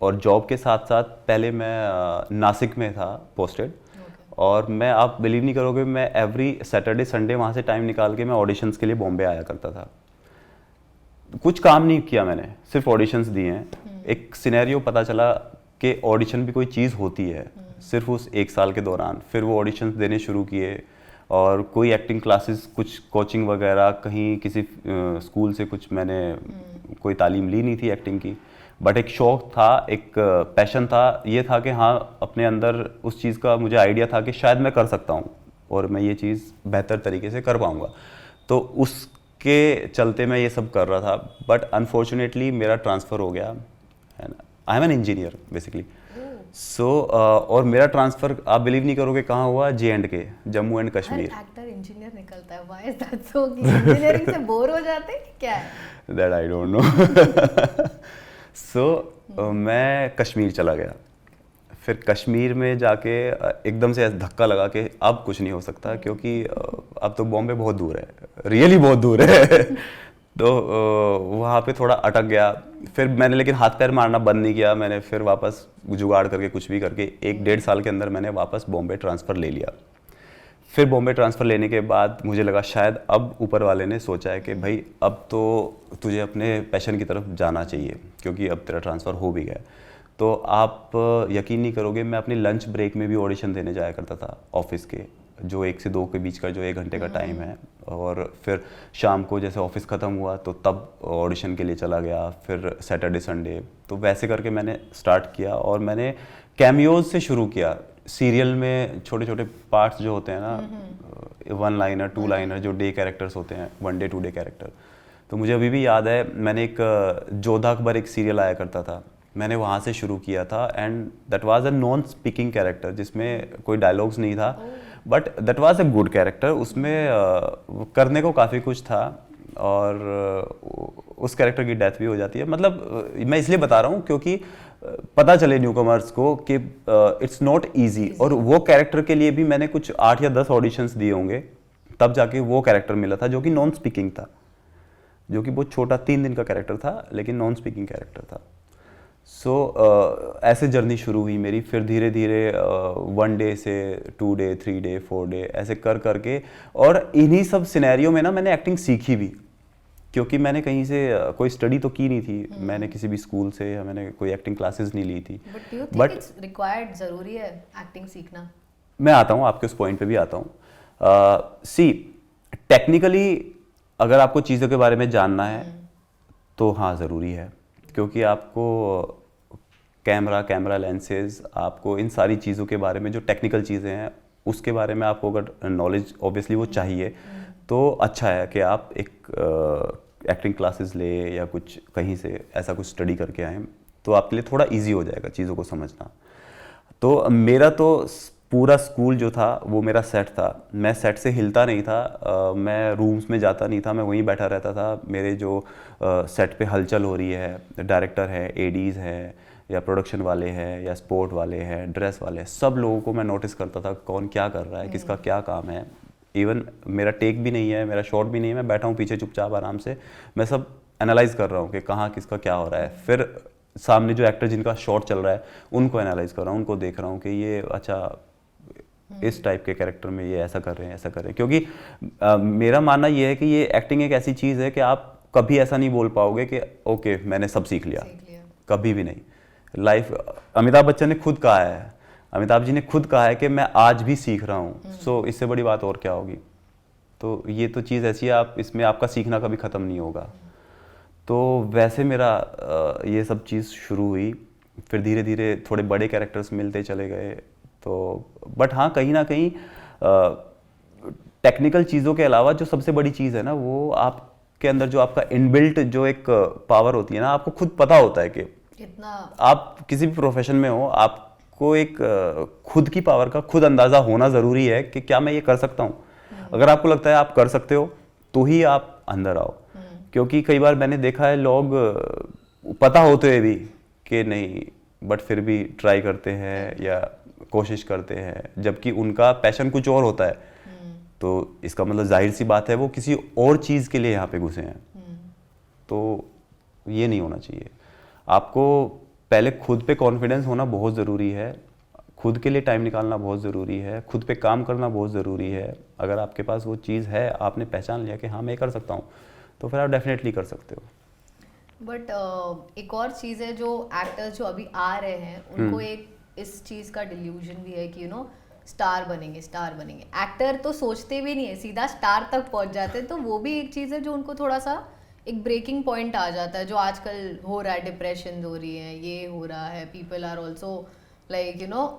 और जॉब के साथ साथ पहले मैं नासिक में था पोस्टेड और मैं, आप बिलीव नहीं करोगे, मैं एवरी सैटरडे संडे वहाँ से टाइम निकाल के मैं ऑडिशंस के लिए बॉम्बे आया करता था। कुछ काम नहीं किया मैंने, सिर्फ ऑडिशंस दिए हैं। एक सिनेरियो पता चला कि ऑडिशन भी कोई चीज़ होती है सिर्फ उस एक साल के दौरान। फिर वो ऑडिशंस देने शुरू किए और कोई एक्टिंग क्लासेस, कुछ कोचिंग वगैरह, कहीं किसी स्कूल से कुछ मैंने कोई तालीम ली नहीं थी एक्टिंग की, बट एक शौक था, एक पैशन था, ये था कि हाँ अपने अंदर उस चीज़ का मुझे आइडिया था कि शायद मैं कर सकता हूँ और मैं ये चीज़ बेहतर तरीके से कर पाऊँगा, तो उसके चलते मैं ये सब कर रहा था। बट अनफॉर्चुनेटली मेरा ट्रांसफ़र हो गया है ना। I am an engineer basically. So और मेरा ट्रांसफ़र आप बिलीव नहीं करोगे कहाँ हुआ, J&K, Jammu and Kashmir.
Actor engineer निकलता है, व्हाई इज दैट सो? कि इंजीनियरिंग से बोर हो जाते हैं कि क्या है?
That I don't know. So मैं कश्मीर चला गया। फिर कश्मीर में जाके एकदम से ऐसा धक्का लगा कि अब कुछ नहीं हो सकता क्योंकि अब तो बॉम्बे बहुत दूर है, रियली बहुत दूर है। तो वहाँ पे थोड़ा अटक गया। फिर मैंने लेकिन हाथ पैर मारना बंद नहीं किया, मैंने फिर वापस जुगाड़ करके कुछ भी करके 1-1.5 साल के अंदर मैंने वापस बॉम्बे ट्रांसफ़र ले लिया। फिर बॉम्बे ट्रांसफ़र लेने के बाद मुझे लगा शायद अब ऊपर वाले ने सोचा है कि भाई अब तो तुझे अपने पैशन की तरफ जाना चाहिए क्योंकि अब तेरा ट्रांसफ़र हो भी गया। तो आप यकीन नहीं करोगे, मैं अपनी लंच ब्रेक में भी ऑडिशन देने जाया करता था ऑफिस के, जो 1 से 2 के बीच का जो 1 घंटे का टाइम है। और फिर शाम को जैसे ऑफिस ख़त्म हुआ तो तब ऑडिशन के लिए चला गया, फिर सैटरडे संडे। तो वैसे करके मैंने स्टार्ट किया और मैंने कैमियोज से शुरू किया। सीरियल में छोटे छोटे पार्ट्स जो होते हैं ना, 1 लाइनर 2 लाइनर, जो डे कैरेक्टर्स होते हैं, 1 डे 2 डे कैरेक्टर। तो मुझे अभी भी याद है, मैंने एक जोधा अकबर एक सीरियल आया करता था, मैंने वहाँ से शुरू किया था and that was a non speaking character जिसमें कोई डायलॉग्स नहीं था, but that was a good character. उसमें करने को काफ़ी कुछ था और उस कैरेक्टर की डेथ भी हो जाती है। मतलब मैं इसलिए बता रहा हूँ क्योंकि पता चले न्यू कमर्स को कि इट्स नॉट ईजी। और वो कैरेक्टर के लिए भी मैंने कुछ 8 या 10 ऑडिशंस दिए होंगे, तब जाके वो कैरेक्टर मिला था जो कि नॉन स्पीकिंग था, जो कि बहुत छोटा 3 दिन का कैरेक्टर था लेकिन नॉन स्पीकिंग कैरेक्टर था। सो ऐसे जर्नी शुरू हुई मेरी। फिर धीरे धीरे 1 डे से 2 डे 3 डे 4 डे ऐसे कर करके, और इन्हीं सब सिनेरियो में ना मैंने एक्टिंग सीखी भी, क्योंकि मैंने कहीं से कोई स्टडी तो की नहीं थी, मैंने किसी भी स्कूल से या मैंने कोई एक्टिंग क्लासेस नहीं ली थी।
बट इट्स रिक्वायर्ड, ज़रूरी है एक्टिंग सीखना? मैं
आता हूँ आपके उस पॉइंट पे भी आता हूँ। सी टेक्निकली अगर आपको चीज़ों के बारे में जानना है तो हाँ ज़रूरी है, क्योंकि आपको कैमरा लेंसेज, आपको इन सारी चीज़ों के बारे में जो टेक्निकल चीज़ें हैं उसके बारे में आपको अगर नॉलेज ऑब्वियसली वो चाहिए, तो अच्छा है कि आप एक एक्टिंग क्लासेस ले या कुछ कहीं से ऐसा कुछ स्टडी करके आएँ, तो आपके लिए थोड़ा इजी हो जाएगा चीज़ों को समझना। तो मेरा तो पूरा स्कूल जो था वो मेरा सेट था। मैं सेट से हिलता नहीं था, मैं रूम्स में जाता नहीं था, मैं वहीं बैठा रहता था। मेरे जो सेट पे हलचल हो रही है, डायरेक्टर है, एडीज़ है, या प्रोडक्शन वाले हैं, या स्पोर्ट वाले हैं, ड्रेस वाले हैं, सब लोगों को मैं नोटिस करता था कौन क्या कर रहा है, किसका क्या काम है। इवन मेरा टेक भी नहीं है, मेरा शॉट भी नहीं है, मैं बैठा हूँ पीछे चुपचाप आराम से, मैं सब एनालाइज कर रहा हूँ कि कहाँ किसका क्या हो रहा है। फिर सामने जो एक्टर जिनका शॉट चल रहा है उनको एनालाइज कर रहा हूँ, उनको देख रहा हूँ कि ये अच्छा इस टाइप के कैरेक्टर में ये ऐसा कर रहे हैं, ऐसा कर रहे हैं। क्योंकि मेरा मानना ये है कि ये एक्टिंग एक ऐसी चीज़ है कि आप कभी ऐसा नहीं बोल पाओगे कि ओके मैंने सब सीख लिया, कभी भी नहीं। लाइफ, अमिताभ बच्चन ने खुद कहा है, अमिताभ जी ने खुद कहा है कि मैं आज भी सीख रहा हूँ। सो इससे बड़ी बात और क्या होगी। तो ये तो चीज़ ऐसी है, आप इसमें आपका सीखना कभी ख़त्म नहीं होगा। तो वैसे मेरा ये सब चीज़ शुरू हुई, फिर धीरे धीरे थोड़े बड़े कैरेक्टर्स मिलते चले गए। तो बट हाँ, कहीं ना कहीं टेक्निकल चीज़ों के अलावा जो सबसे बड़ी चीज़ है ना, वो आपके अंदर जो आपका इनबिल्ट जो एक पावर होती है ना, आपको खुद पता होता है कि
कितना
आप किसी भी प्रोफेशन में हो, आपको एक खुद की पावर का खुद अंदाज़ा होना ज़रूरी है कि क्या मैं ये कर सकता हूँ। अगर आपको लगता है आप कर सकते हो तो ही आप अंदर आओ। क्योंकि कई बार मैंने देखा है लोग पता होते हुए भी कि नहीं, बट फिर भी ट्राई करते हैं या कोशिश करते हैं, जबकि उनका पैशन कुछ और होता है। तो इसका मतलब जाहिर सी बात है वो किसी और चीज़ के लिए यहाँ पे घुसे हैं। तो ये नहीं होना चाहिए। आपको पहले खुद पे कॉन्फिडेंस होना बहुत ज़रूरी है, खुद के लिए टाइम निकालना बहुत ज़रूरी है, खुद पे काम करना बहुत ज़रूरी है। अगर आपके पास वो चीज़ है, आपने पहचान लिया कि हाँ मैं कर सकता हूँ, तो फिर आप डेफिनेटली कर सकते हो।
बट एक और चीज़ है, जो एक्टर्स जो अभी आ रहे हैं उनको एक इस चीज़ का डिल्यूजन भी है कि स्टार बनेंगे, स्टार बनेंगे। एक्टर तो सोचते भी नहीं है, सीधा स्टार तक पहुंच जाते हैं। तो वो भी एक चीज़ है जो उनको थोड़ा सा एक ब्रेकिंग पॉइंट आ जाता है, जो आजकल हो रहा है। डिप्रेशन हो रही है, ये हो रहा है, people are also like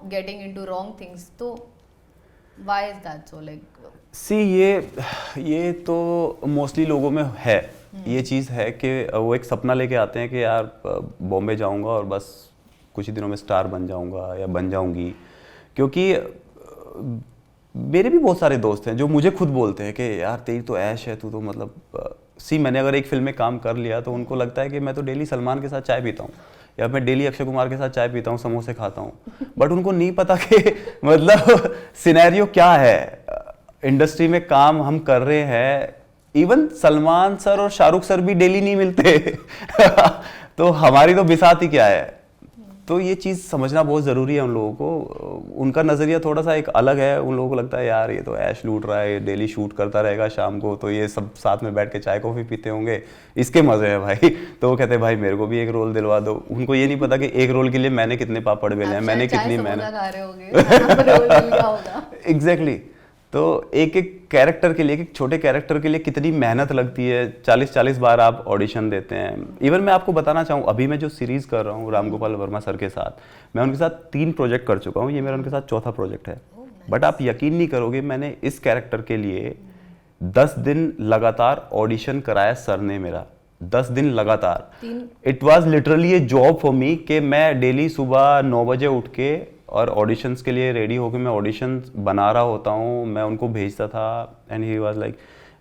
getting into wrong things. तो why is that so? Like
see ये तो मोस्टली लोगों में है। ये चीज़ है कि वो एक सपना लेके आते हैं कि यार बॉम्बे जाऊंगा और बस कुछ ही दिनों में स्टार बन जाऊंगा या बन जाऊंगी। क्योंकि मेरे भी बहुत सारे दोस्त हैं जो मुझे खुद बोलते हैं कि यार तेरी तो ऐश है, तू तो मतलब मैंने अगर एक फिल्म में काम कर लिया तो उनको लगता है कि मैं तो डेली सलमान के साथ चाय पीता हूँ या मैं डेली अक्षय कुमार के साथ चाय पीता हूँ, समोसे खाता हूँ। बट उनको नहीं पता कि मतलब सिनेरियो क्या है। इंडस्ट्री में काम हम कर रहे हैं, इवन सलमान सर और शाहरुख सर भी डेली नहीं मिलते तो हमारी तो बिसात ही क्या है। तो ये चीज़ समझना बहुत ज़रूरी है उन लोगों को। उनका नज़रिया थोड़ा सा एक अलग है। उन लोगों को लगता है यार ये तो ऐश लूट रहा है, डेली शूट करता रहेगा, शाम को तो ये सब साथ में बैठ के चाय कॉफ़ी पीते होंगे, इसके मज़े हैं भाई। तो वो कहते हैं भाई मेरे को भी एक रोल दिलवा दो। उनको ये नहीं पता कि एक रोल के लिए मैंने कितने पापड़ बेले हैं, मैंने कितनी मेहनत एग्जैक्टली। तो एक एक कैरेक्टर के लिए, एक छोटे कैरेक्टर के लिए कितनी मेहनत लगती है। 40-40 बार आप ऑडिशन देते हैं। इवन मैं आपको बताना चाहूँ, अभी मैं जो सीरीज़ कर रहा हूँ राम गोपाल वर्मा सर के साथ, मैं उनके साथ 3 प्रोजेक्ट कर चुका हूँ। ये मेरा उनके साथ चौथा प्रोजेक्ट है। बट आप यकीन नहीं करोगे, मैंने इस कैरेक्टर के लिए 10 दिन लगातार ऑडिशन कराया सर ने मेरा। 10 दिन लगातार। It was literally A job for me कि मैं डेली सुबह 9 बजे उठ के और ऑडिशंस के लिए रेडी होकर मैं ऑडिशंस बना रहा होता हूँ, मैं उनको भेजता था। एंड ही वाज लाइक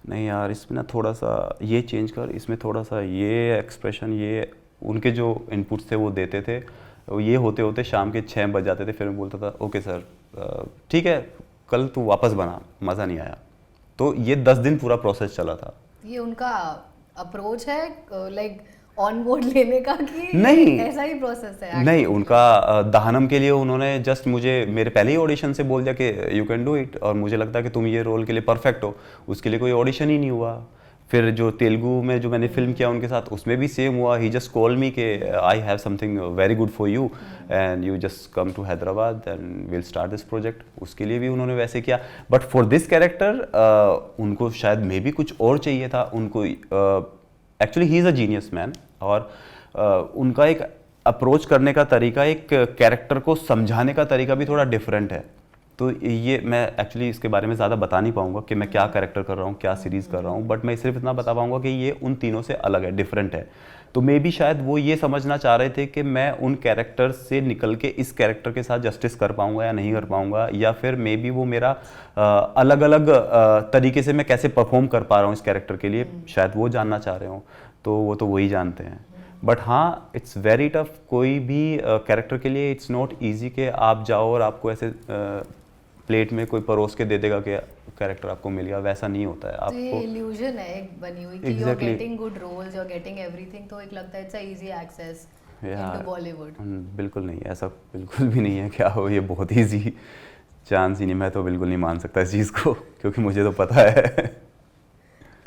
नहीं यार इसमें ना थोड़ा सा ये चेंज कर, इसमें थोड़ा सा ये एक्सप्रेशन, ये उनके जो इनपुट्स थे वो देते थे। ये होते होते शाम के 6 बज जाते थे। फिर मैं बोलता था ओके सर ठीक है, कल तू वापस बना, मज़ा नहीं आया। तो ये 10 दिन पूरा प्रोसेस चला था।
ये उनका अप्रोच है लाइक ऑन बोर्ड लेने का कि
नहीं,
ऐसा ही प्रोसेस है?
नहीं, उनका दहनम के लिए उन्होंने जस्ट मुझे मेरे पहले ही ऑडिशन से बोल दिया कि यू कैन डू इट, और मुझे लगता है कि तुम ये रोल के लिए परफेक्ट हो। उसके लिए कोई ऑडिशन ही नहीं हुआ। फिर जो तेलुगु में जो मैंने फिल्म किया उनके साथ, उसमें भी सेम हुआ। ही जस्ट कॉल मी के I have something very good for you and you just come to Hyderabad and will start this project. उसके लिए भी उन्होंने वैसे किया। बट फॉर दिस कैरेक्टर उनको शायद मे भी कुछ और चाहिए था। उनको actually he is a genius man, और उनका एक अप्रोच करने का तरीका, एक कैरेक्टर को समझाने का तरीका भी थोड़ा डिफरेंट है। तो ये मैं एक्चुअली इसके बारे में ज़्यादा बता नहीं पाऊंगा कि मैं क्या कैरेक्टर कर रहा हूँ, क्या सीरीज़ कर रहा हूँ। बट मैं सिर्फ इतना बता पाऊंगा कि ये उन तीनों से अलग है, डिफरेंट है। तो मे बी शायद वो ये समझना चाह रहे थे कि मैं उन कैरेक्टर से निकल के इस कैरेक्टर के साथ जस्टिस कर पाऊंगा या नहीं कर पाऊंगा, या फिर मे बी वो मेरा अलग अलग तरीके से मैं कैसे परफॉर्म कर पा रहा हूँ इस कैरेक्टर के लिए, शायद वो जानना चाह रहे हो। तो वो तो वही जानते हैं। बट हाँ, इट्स वेरी टफ। कोई भी कैरेक्टर के लिए इट्स नॉट ईजी कि आप जाओ और आपको ऐसे प्लेट में कोई परोस के दे देगा कि कैरेक्टर आपको मिल गया, वैसा नहीं होता है। आपको
ये इल्यूजन है एक बनी हुई कि you are getting good roles, you are getting everything. तो एक लगता है it's a easy access into Bollywood.
बिल्कुल नहीं, ऐसा बिल्कुल भी नहीं है। क्या हो, ये बहुत ईजी, चांस ही नहीं। मैं तो बिल्कुल नहीं मान सकता इस चीज़ को, क्योंकि मुझे तो पता है।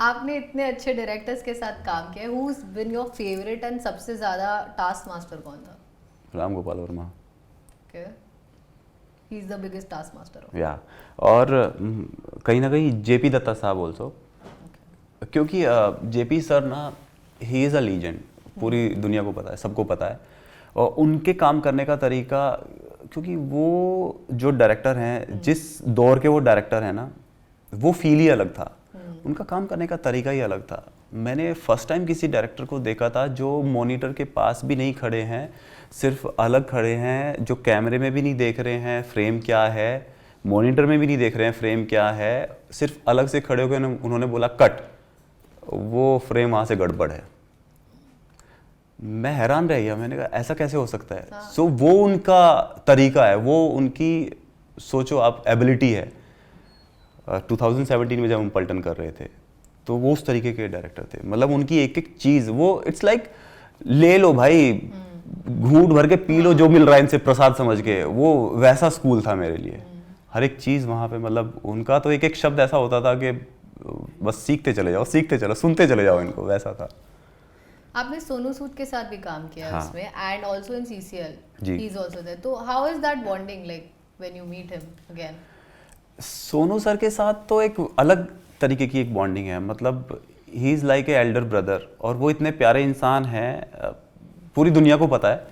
आपने इतने अच्छे डायरेक्टर्स के साथ काम किया, who is been your favourite and सबसे ज़्यादा टास्क मास्टर कौन था?
Ram Gopal Varma.
Okay, he is the biggest task master.
या और कहीं ना कहीं जेपी दत्ता साहब ऑल्सो, क्योंकि जेपी सर ना ही इज़ अ लीजेंड, पूरी दुनिया को पता है, सबको पता है। और उनके काम करने का तरीका, क्योंकि वो जो डायरेक्टर हैं, जिस दौर के वो डायरेक्टर हैं ना, वो फील ही अलग था, उनका काम करने का तरीका ही अलग था। मैंने फर्स्ट टाइम किसी डायरेक्टर को देखा था जो मॉनिटर के पास भी नहीं खड़े हैं, सिर्फ अलग खड़े हैं, जो कैमरे में भी नहीं देख रहे हैं फ्रेम क्या है, मॉनिटर में भी नहीं देख रहे हैं फ्रेम क्या है, सिर्फ अलग से खड़े होकर उन्होंने बोला कट, वो फ्रेम वहाँ से गड़बड़ है। मैं हैरान रह गया, मैंने कहा ऐसा कैसे हो सकता है। सो वो उनका तरीका है, वो उनकी सोचो आप एबिलिटी है। 2017 में जब हम पलटन कर रहे थे तो वो उस तरीके के डायरेक्टर थे, मतलब उनकी एक एक चीज़ वो इट्स लाइक ले लो भाई, घूंट भर के पी लो जो मिल रहा है इनसे प्रसाद समझ के, वो वैसा स्कूल था मेरे लिए। हर एक चीज़ वहाँ पे, मतलब उनका तो एक एक शब्द ऐसा होता था कि बस सीखते चले जाओ, सीखते चलो, सुनते चले जाओ इनको, वैसा था।
आपने सोनू सूद के साथ भी काम किया है
हाँ।
उसमें, एंड आल्सो इन सीसीएल
जी।
He is also there. तो how is that bonding like when you meet him again?
Sonu sir के साथ तो एक अलग तरीके की एक बॉन्डिंग है, मतलब he is like a Elder brother, और वो इतने प्यारे इंसान हैं, पूरी दुनिया को पता है,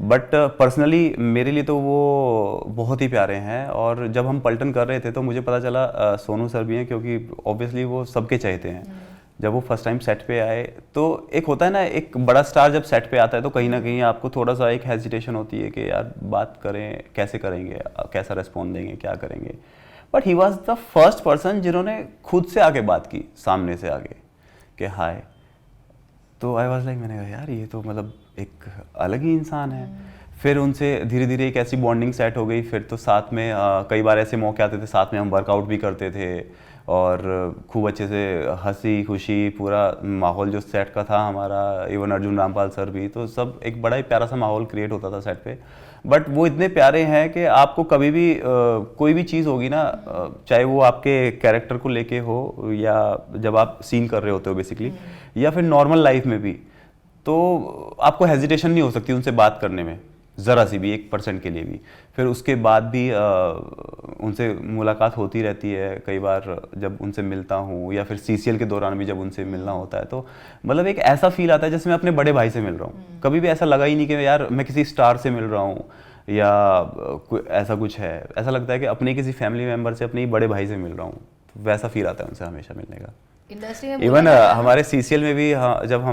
बट पर्सनली मेरे लिए तो वो बहुत ही प्यारे हैं। और जब हम पलटन कर रहे थे तो मुझे पता चला सोनू सर भी हैं, क्योंकि ऑब्वियसली वो सबके चाहते हैं। जब वो फर्स्ट टाइम सेट पे आए तो एक होता है ना, एक बड़ा स्टार जब सेट पे आता है तो कहीं ना कहीं आपको थोड़ा सा एक हेजिटेशन होती है कि यार बात करें, कैसे करेंगे, कैसा रिस्पॉन्ड देंगे, क्या करेंगे। But he was the first person जिन्होंने खुद से आके बात की, सामने से आगे कि हाय। तो आई वॉज लाइक, मैंने कहा यार ये तो मतलब एक अलग ही इंसान है। फिर उनसे धीरे धीरे एक ऐसी बॉन्डिंग सेट हो गई। फिर तो साथ में कई बार ऐसे मौके आते थे, साथ में हम वर्कआउट भी करते थे और खूब अच्छे से हंसी खुशी, पूरा माहौल जो सेट का था हमारा, इवन अर्जुन रामपाल सर भी, तो सब एक बड़ा ही प्यारा सा माहौल क्रिएट होता था सेट पे। बट वो इतने प्यारे हैं कि आपको कभी भी कोई भी चीज़ होगी ना, चाहे वो आपके कैरेक्टर को लेके हो या जब आप सीन कर रहे होते हो बेसिकली, या फिर नॉर्मल लाइफ में भी, तो आपको हेजिटेशन नहीं हो सकती उनसे बात करने में, ज़रा सी भी, 1% के लिए भी। फिर उसके बाद भी उनसे मुलाकात होती रहती है, कई बार जब उनसे मिलता हूँ, या फिर सीसीएल के दौरान भी जब उनसे मिलना होता है, तो मतलब एक ऐसा फील आता है जैसे मैं अपने बड़े भाई से मिल रहा हूँ। कभी भी ऐसा लगा ही नहीं कि यार मैं किसी स्टार से मिल रहा हूँ या ऐसा कुछ है। ऐसा लगता है कि अपने किसी फैमिली मेम्बर से, अपने बड़े भाई से मिल रहा हूँ, तो वैसा फील आता है उनसे हमेशा मिलने का।
इंडस्ट्री में
इवन हमारे सीसीएल में भी जब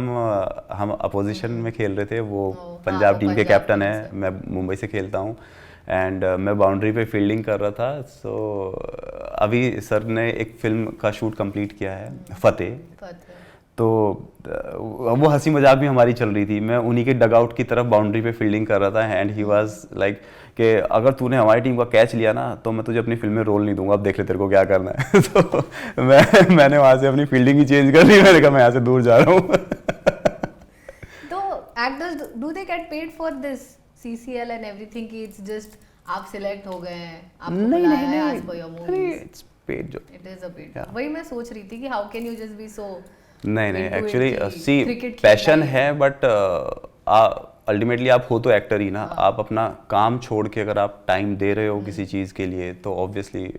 हम अपोजिशन में खेल रहे थे, वो पंजाब टीम के कैप्टन है, मैं मुंबई से खेलता हूँ, एंड मैं बाउंड्री पे फील्डिंग कर रहा था। सो अभी सर ने एक फिल्म का शूट कंप्लीट किया है, फतेह, तो वो हंसी मजाक भी हमारी चल रही थी। मैं उन्हीं के डगआउट की तरफ बाउंड्री पे फील्डिंग कर रहा था, एंड ही वाज लाइक कि अगर तूने हमारी टीम का कैच लिया ना तो मैं तुझे अपनी फिल्म में रोल नहीं दूंगा, अब देख ले तेरे को क्या करना है। तो मैंने वहाँ से अपनी फील्डिंग ही चेंज कर ली, मैंने कहा मैं यहाँ से दूर जा रहा हूँ।
तो actors do they get paid for this CCL and everything, कि इट्स जस्ट आप सिलेक्ट हो गए हैं, आपको बुलाया है आज for your movies?
It's paid job,
it is a paid. वही मैं सोच रही थी कि how can you just be so.
नहीं एक्चुअली सी पैशन है, बट अल्टीमेटली आप हो तो एक्टर ही ना। आप अपना काम छोड़ के अगर आप टाइम दे रहे हो किसी चीज़ के लिए, तो ऑब्वियसली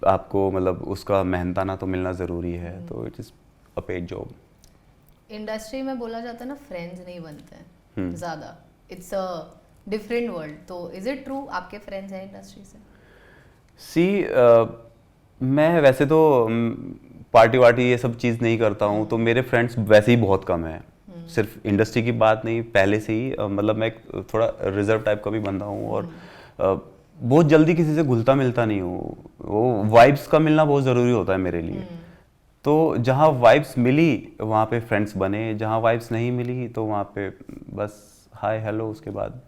आपको मतलब उसका मेहनताना तो मिलना ज़रूरी है। तो it is a paid job.
Industry में बोला जाता है ना, फ्रेंड्स नहीं बनते हैं ज़्यादा, इट्स अ डिफरेंट वर्ल्ड। तो इज इट ट्रू आपके फ्रेंड्स हैं इंडस्ट्री से?
मैं वैसे तो पार्टी वार्टी ये सब चीज़ नहीं करता हूँ, तो मेरे फ्रेंड्स वैसे ही बहुत कम है। सिर्फ इंडस्ट्री की बात नहीं, पहले से ही मतलब मैं थोड़ा रिजर्व टाइप का भी बंदा हूँ, और बहुत जल्दी किसी से घुलता मिलता नहीं हूँ। वो वाइब्स का मिलना बहुत ज़रूरी होता है मेरे लिए। तो जहाँ वाइब्स मिली वहाँ पे फ्रेंड्स बने, जहाँ वाइब्स नहीं मिली तो वहाँ पे बस हाय हेलो, उसके बाद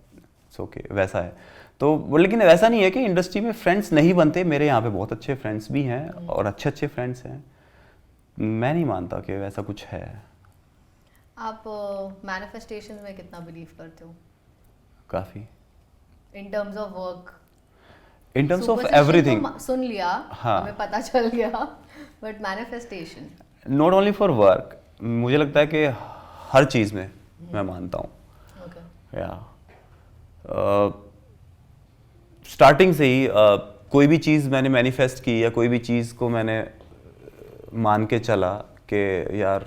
ओके, वैसा है। तो लेकिन वैसा नहीं है कि इंडस्ट्री में फ्रेंड्स नहीं बनते, मेरे यहाँ पे बहुत अच्छे फ्रेंड्स भी हैं और अच्छे अच्छे फ्रेंड्स हैं। मैं नहीं मानता कि वैसा कुछ है।
आप मैनिफेस्टेशन में कितना बिलीव करते हो?
काफ़ी।
In terms of work,
in terms of everything
सुन लिया,
हाँ,
हमें पता चल गया, but manifestation
not only for work, मुझे लगता है कि हर चीज़ में मैं मानता हूँ।
ओके।
या स्टार्टिंग से ही कोई भी चीज़ मैंने मैनिफेस्ट की या कोई भी चीज़ को मैंने मान के चला कि यार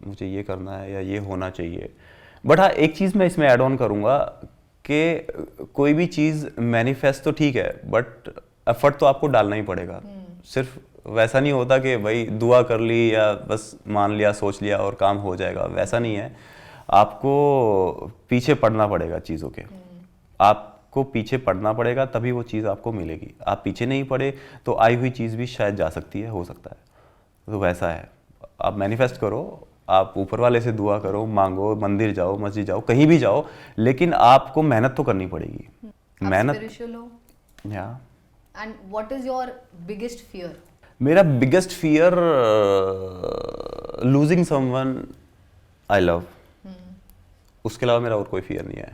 मुझे ये करना है या ये होना चाहिए। बट हाँ, एक चीज़ मैं इसमें ऐड ऑन करूँगा कि कोई भी चीज़ मैनिफेस्ट तो ठीक है, बट एफर्ट तो आपको डालना ही पड़ेगा। सिर्फ वैसा नहीं होता कि भाई दुआ कर ली या बस मान लिया, सोच लिया और काम हो जाएगा, वैसा नहीं है। आपको पीछे पड़ना पड़ेगा चीज़ों के, आपको पीछे पड़ना पड़ेगा, तभी वो चीज़ आपको मिलेगी। आप पीछे नहीं पड़े तो आई हुई चीज़ भी शायद जा सकती है, हो सकता है। तो वैसा है, आप मैनिफेस्ट करो, आप ऊपर वाले से दुआ करो, मांगो, मंदिर जाओ, मस्जिद जाओ, कहीं भी जाओ, लेकिन आपको मेहनत तो करनी पड़ेगी। मेहनत।
स्पिरिचुअल हो।
या
and what is your biggest fear?
मेरा biggest fear losing someone I love. उसके अलावा मेरा और कोई फियर नहीं है।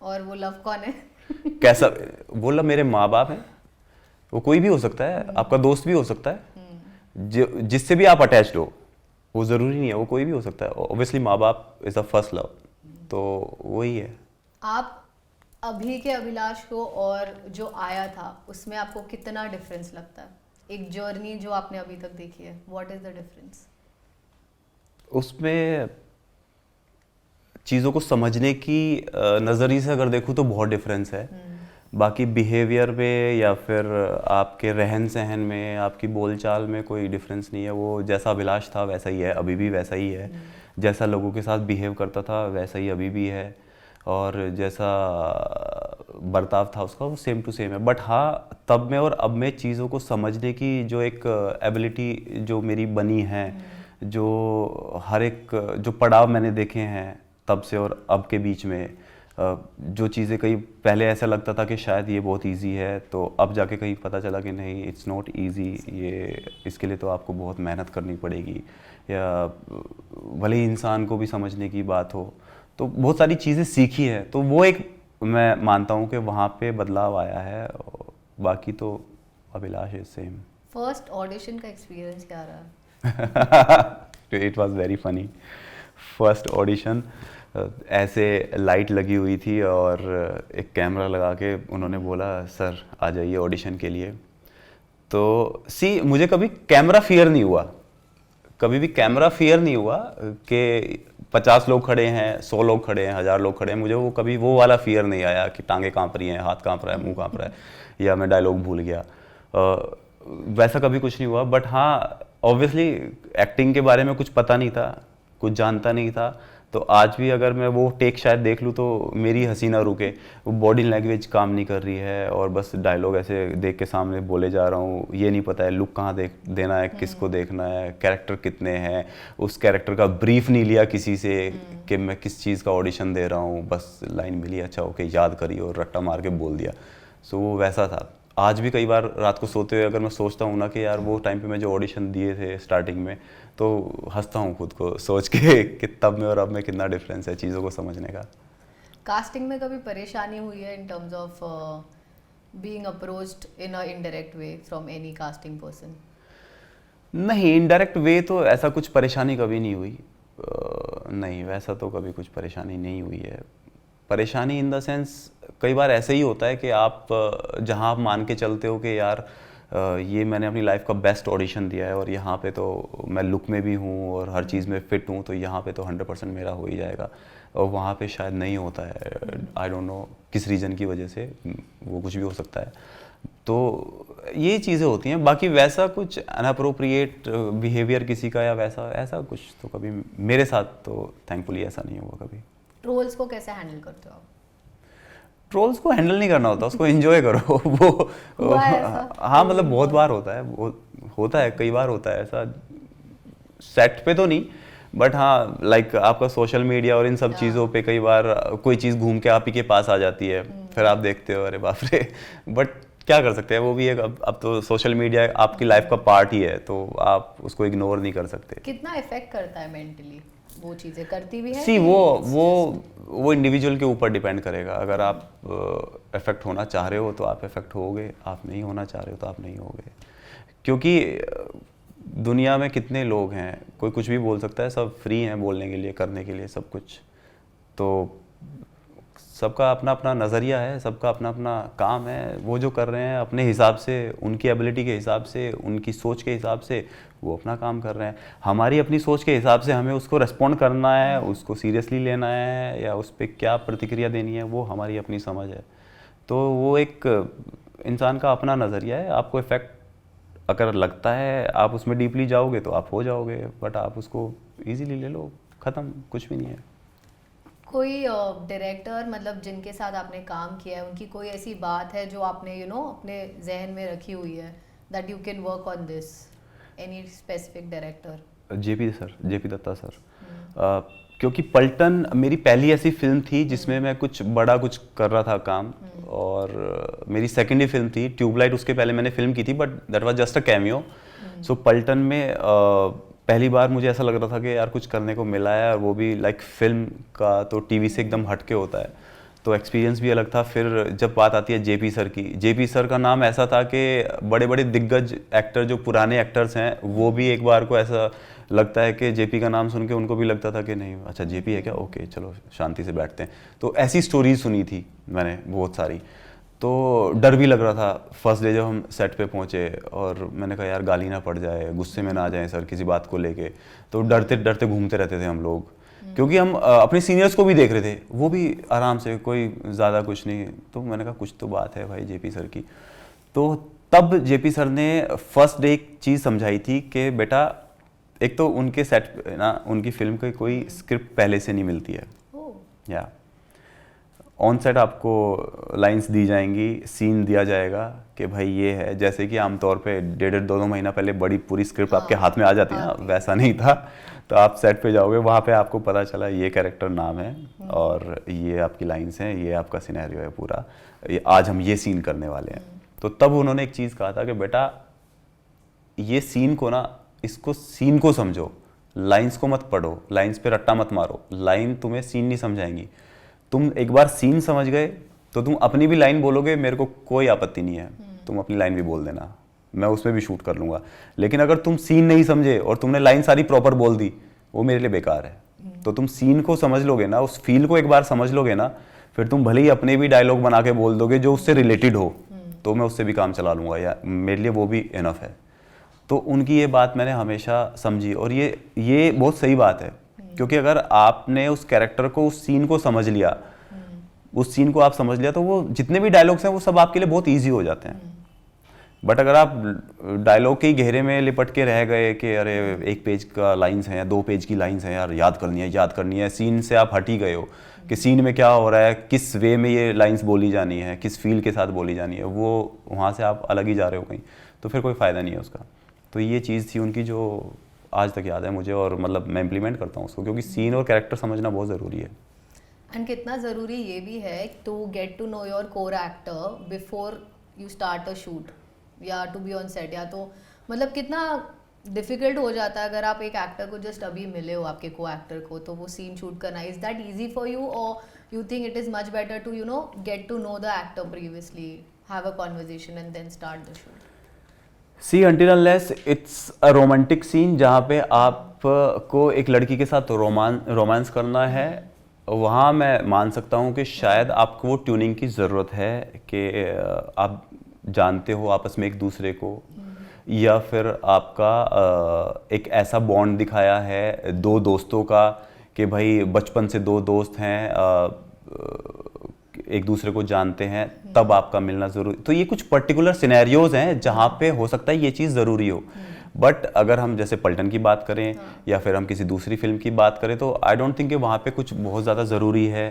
और वो लव कौन है?
कैसा? वो लव मेरे माँ बाप हैं, वो कोई भी हो सकता है, आपका दोस्त भी हो सकता है, जिससे भी आप अटैच्ड हो, वो ज़रूरी नहीं है, वो कोई भी हो सकता है। ऑब्वियसली माँ बाप इज़ द फर्स्ट लव, तो वही है।
आप अभी के अभिलाष को और जो आया था उसमें आपको कितना डिफरेंस लगता है? एक जर्नी जो आपने अभी तक देखी है, व्हाट इज द डिफरेंस?
उसमें चीज़ों को समझने की नज़रिए से अगर देखूँ तो बहुत डिफरेंस है। बाकी बिहेवियर में या फिर आपके रहन सहन में, आपकी बोलचाल में कोई डिफरेंस नहीं है। वो जैसा अभिलाष था वैसा ही है, अभी भी वैसा ही है। जैसा लोगों के साथ बिहेव करता था वैसा ही अभी भी है, और जैसा बर्ताव था उसका वो सेम टू सेम है। बट हाँ, तब में और अब में चीज़ों को समझने की जो एक एबिलिटी जो मेरी बनी है, जो हर एक जो पड़ाव मैंने देखे हैं तब से और अब के बीच में, जो चीज़ें कहीं पहले ऐसा लगता था कि शायद ये बहुत इजी है, तो अब जाके कहीं पता चला कि नहीं, इट्स नॉट इजी। ये इसके लिए तो आपको बहुत मेहनत करनी पड़ेगी, या भले ही इंसान को भी समझने की बात हो, तो बहुत सारी चीज़ें सीखी है। तो वो एक मैं मानता हूँ कि वहाँ पे बदलाव आया है। बाकी तो Abhilash is same.
First audition का एक्सपीरियंस क्या रहा?
It was very funny. First audition, ऐसे लाइट लगी हुई थी और एक कैमरा लगा के उन्होंने बोला सर आ जाइए ऑडिशन के लिए। तो मुझे कभी कैमरा फियर नहीं हुआ, कभी भी कैमरा फियर नहीं हुआ कि 50 लोग खड़े हैं, 100 लोग खड़े हैं, 1000 लोग खड़े हैं। मुझे वो कभी वो वाला फियर नहीं आया कि टांगे कांप रही हैं, हाथ कांप रहा है, मुंह कांप रहा है या मैं डायलॉग भूल गया। वैसा कभी कुछ नहीं हुआ। बट हाँ, ऑब्वियसली एक्टिंग के बारे में कुछ पता नहीं था, कुछ जानता नहीं था। तो आज भी अगर मैं वो टेक शायद देख लूँ तो मेरी हंसी ना रुके। वो बॉडी लैंग्वेज काम नहीं कर रही है और बस डायलॉग ऐसे देख के सामने बोले जा रहा हूँ। ये नहीं पता है लुक कहाँ देना है, किसको देखना है, कैरेक्टर कितने हैं, उस कैरेक्टर का ब्रीफ नहीं लिया किसी से कि मैं किस चीज़ का ऑडिशन दे रहा हूँ। बस लाइन मिली, अच्छा ओके याद करी और रट्टा मार के बोल दिया। सो वो वैसा था। आज भी कई बार रात को सोते हुए अगर मैं सोचता हूँ ना कि यार वो टाइम पे मैं जो ऑडिशन दिए थे स्टार्टिंग में, तो हंसता हूँ खुद को सोच के कि तब में और अब में कितना डिफरेंस है चीज़ों को समझने का।
कास्टिंग में कभी परेशानी हुई है in terms of being approached in a indirect way from any casting person?
नहीं, इनडायरेक्ट वे तो ऐसा कुछ परेशानी कभी नहीं हुई। नहीं, वैसा तो कभी कुछ परेशानी नहीं हुई है। परेशानी इन द सेंस कई बार ऐसे ही होता है कि आप जहां आप मान के चलते हो कि यार ये मैंने अपनी लाइफ का बेस्ट ऑडिशन दिया है और यहाँ पे तो मैं लुक में भी हूँ और हर चीज़ में फिट हूँ, तो यहाँ पे तो 100% मेरा हो ही जाएगा, और वहाँ पे शायद नहीं होता है। आई डोंट नो किस रीज़न की वजह से, वो कुछ भी हो सकता है। तो ये चीज़ें होती हैं। बाकी वैसा कुछ अनअप्रोप्रिएट बिहेवियर किसी का या वैसा ऐसा कुछ तो कभी मेरे साथ तो थैंकफुली ऐसा नहीं हुआ कभी।
ट्रोल्स को कैसे हैंडल करते हो आप?
ट्रोल्स को हैंडल नहीं करना होता, उसको एंजॉय करो। वो
हुआ है ऐसा?
हाँ, मतलब बहुत बार होता है, वो होता है, कई बार होता है ऐसा। सेट पे तो नहीं, बट हाँ लाइक आपका सोशल मीडिया और इन सब चीज़ों पे कई बार कोई चीज़ घूम के आप ही के पास आ जाती है, फिर आप देखते हो अरे बाप रे। बट क्या कर सकते हैं, वो भी एक अब तो सोशल मीडिया आपकी लाइफ का पार्ट ही है, तो आप उसको इग्नोर नहीं कर सकते।
कितना इफेक्ट करता है मेंटली? वो चीज़ें करती भी है?
सी वो इंडिविजुअल के ऊपर डिपेंड करेगा। अगर आप इफेक्ट होना चाह रहे हो तो आप इफेक्ट होगे, आप नहीं होना चाह रहे हो तो आप नहीं होगे। क्योंकि दुनिया में कितने लोग हैं, कोई कुछ भी बोल सकता है, सब फ्री हैं बोलने के लिए, करने के लिए सब कुछ। तो सबका अपना अपना नज़रिया है, सबका अपना अपना काम है, वो जो कर रहे हैं अपने हिसाब से, उनकी एबिलिटी के हिसाब से, उनकी सोच के हिसाब से वो अपना काम कर रहे हैं। हमारी अपनी सोच के हिसाब से हमें उसको रिस्पॉन्ड करना है, उसको सीरियसली लेना है या उस पर क्या प्रतिक्रिया देनी है, वो हमारी अपनी समझ है। तो वो एक इंसान का अपना नज़रिया है। आपको इफ़ेक्ट अगर लगता है, आप उसमें डीपली जाओगे तो आप हो जाओगे, बट आप उसको ईजीली ले लो, ख़त्म, कुछ भी नहीं है।
कोई डायरेक्टर मतलब जिनके साथ आपने काम किया है, उनकी कोई ऐसी बात है जो आपने अपने जहन में रखी हुई है, that you can work on this, any specific director?
JP Dutta sir. क्योंकि पलटन मेरी पहली ऐसी फिल्म थी जिसमें मैं कुछ बड़ा कुछ कर रहा था काम, और मेरी सेकेंड ही फिल्म थी। ट्यूबलाइट उसके पहले मैंने फिल्म की थी, but that was just a cameo. So Paltan में पहली बार मुझे ऐसा लग रहा था कि यार कुछ करने को मिला है, और वो भी लाइक फिल्म का, तो टीवी से एकदम हटके होता है, तो एक्सपीरियंस भी अलग था। फिर जब बात आती है जेपी सर की, जेपी सर का नाम ऐसा था कि बड़े बड़े दिग्गज एक्टर जो पुराने एक्टर्स हैं वो भी एक बार को ऐसा लगता है कि जेपी का नाम सुन के उनको भी लगता था कि नहीं अच्छा जेपी है क्या, ओके चलो शांति से बैठते हैं। तो ऐसी स्टोरीज सुनी थी मैंने बहुत सारी, तो डर भी लग रहा था फर्स्ट डे जब हम सेट पे पहुंचे, और मैंने कहा यार गाली ना पड़ जाए, गुस्से में ना आ जाए सर किसी बात को लेके। तो डरते डरते घूमते रहते थे हम लोग, क्योंकि हम अपने सीनियर्स को भी देख रहे थे, वो भी आराम से, कोई ज़्यादा कुछ नहीं। तो मैंने कहा कुछ तो बात है भाई जेपी सर की। तो तब जेपी सर ने फर्स्ट डे एक चीज़ समझाई थी कि बेटा, एक तो उनके सेट ना, उनकी फिल्म की कोई स्क्रिप्ट पहले से नहीं मिलती है, या ऑन सेट आपको लाइंस दी जाएंगी, सीन दिया जाएगा कि भाई ये है, जैसे कि आमतौर पे 1.5-2 महीना पहले बड़ी पूरी स्क्रिप्ट आपके हाथ में आ जाती है ना, वैसा नहीं था। तो आप सेट पे जाओगे, वहाँ पे आपको पता चला ये कैरेक्टर नाम है और ये आपकी लाइंस हैं, ये आपका सिनेरियो है पूरा, ये आज हम ये सीन करने वाले हैं। तो तब उन्होंने एक चीज़ कहा था कि बेटा ये सीन को ना, इसको सीन को समझो, लाइंस को मत पढ़ो, लाइंस पे रट्टा मत मारो, लाइन तुम्हें सीन नहीं समझाएंगी। तुम एक बार सीन समझ गए तो तुम अपनी भी लाइन बोलोगे, मेरे को कोई आपत्ति नहीं है, तुम अपनी लाइन भी बोल देना, मैं उसमें भी शूट कर लूँगा। लेकिन अगर तुम सीन नहीं समझे और तुमने लाइन सारी प्रॉपर बोल दी, वो मेरे लिए बेकार है। तो तुम सीन को समझ लोगे ना, उस फील को एक बार समझ लोगे ना, फिर तुम भले ही अपने भी डायलॉग बना के बोल दोगे जो उससे रिलेटेड हो, तो मैं उससे भी काम चला लूँगा, या मेरे लिए वो भी इनफ है। तो उनकी ये बात मैंने हमेशा समझी, और ये बहुत सही बात है, क्योंकि अगर आपने उस कैरेक्टर को, उस सीन को समझ लिया, उस सीन को आप समझ लिया, तो वो जितने भी डायलॉग्स हैं वो सब आपके लिए बहुत ईजी हो जाते हैं। बट अगर आप डायलॉग के ही घेरे में लिपट के रह गए कि अरे 1 पेज का लाइंस हैं या 2 पेज की लाइंस हैं यार, याद करनी है, सीन से आप हट ही गए हो कि सीन में क्या हो रहा है, किस वे में ये लाइंस बोली जानी है, किस फील के साथ बोली जानी है, वो वहाँ से आप अलग ही जा रहे हो कहीं, तो फिर कोई फ़ायदा नहीं है उसका। तो ये चीज़ थी उनकी जो आज तक याद है मुझे, और मतलब मैं इम्प्लीमेंट करता हूँ उसको, क्योंकि सीन और कैरेक्टर समझना बहुत ज़रूरी है।
एंड कितना ज़रूरी ये भी है to get to know your core actor before you start a shoot या टू बी ऑन सेट, या तो मतलब कितना डिफिकल्ट हो जाता है अगर आप एक एक्टर को जस्ट अभी मिले हो, आपके को एक्टर को, तो वो सीन शूट करना, is that easy for you, और you think it is much better to get to know the actor previously, have a conversation and then start the shoot?
See until unless it's a romantic scene जहाँ पे आपको एक लड़की के साथ romance करना है, वहाँ मैं मान सकता हूँ कि शायद आपको वो ट्यूनिंग की ज़रूरत है कि आप जानते हो आपस में एक दूसरे को, या फिर आपका एक ऐसा बॉन्ड दिखाया है 2 दोस्तों का कि भाई बचपन से 2 दोस्त हैं, एक दूसरे को जानते हैं, तब आपका मिलना ज़रूरी। तो ये कुछ पर्टिकुलर सिनेरियोज हैं जहाँ पे हो सकता है ये चीज़ ज़रूरी हो। बट अगर हम जैसे पलटन की बात करें या फिर हम किसी दूसरी फिल्म की बात करें, तो आई डोंट थिंक कि वहाँ पे कुछ बहुत ज़्यादा ज़रूरी है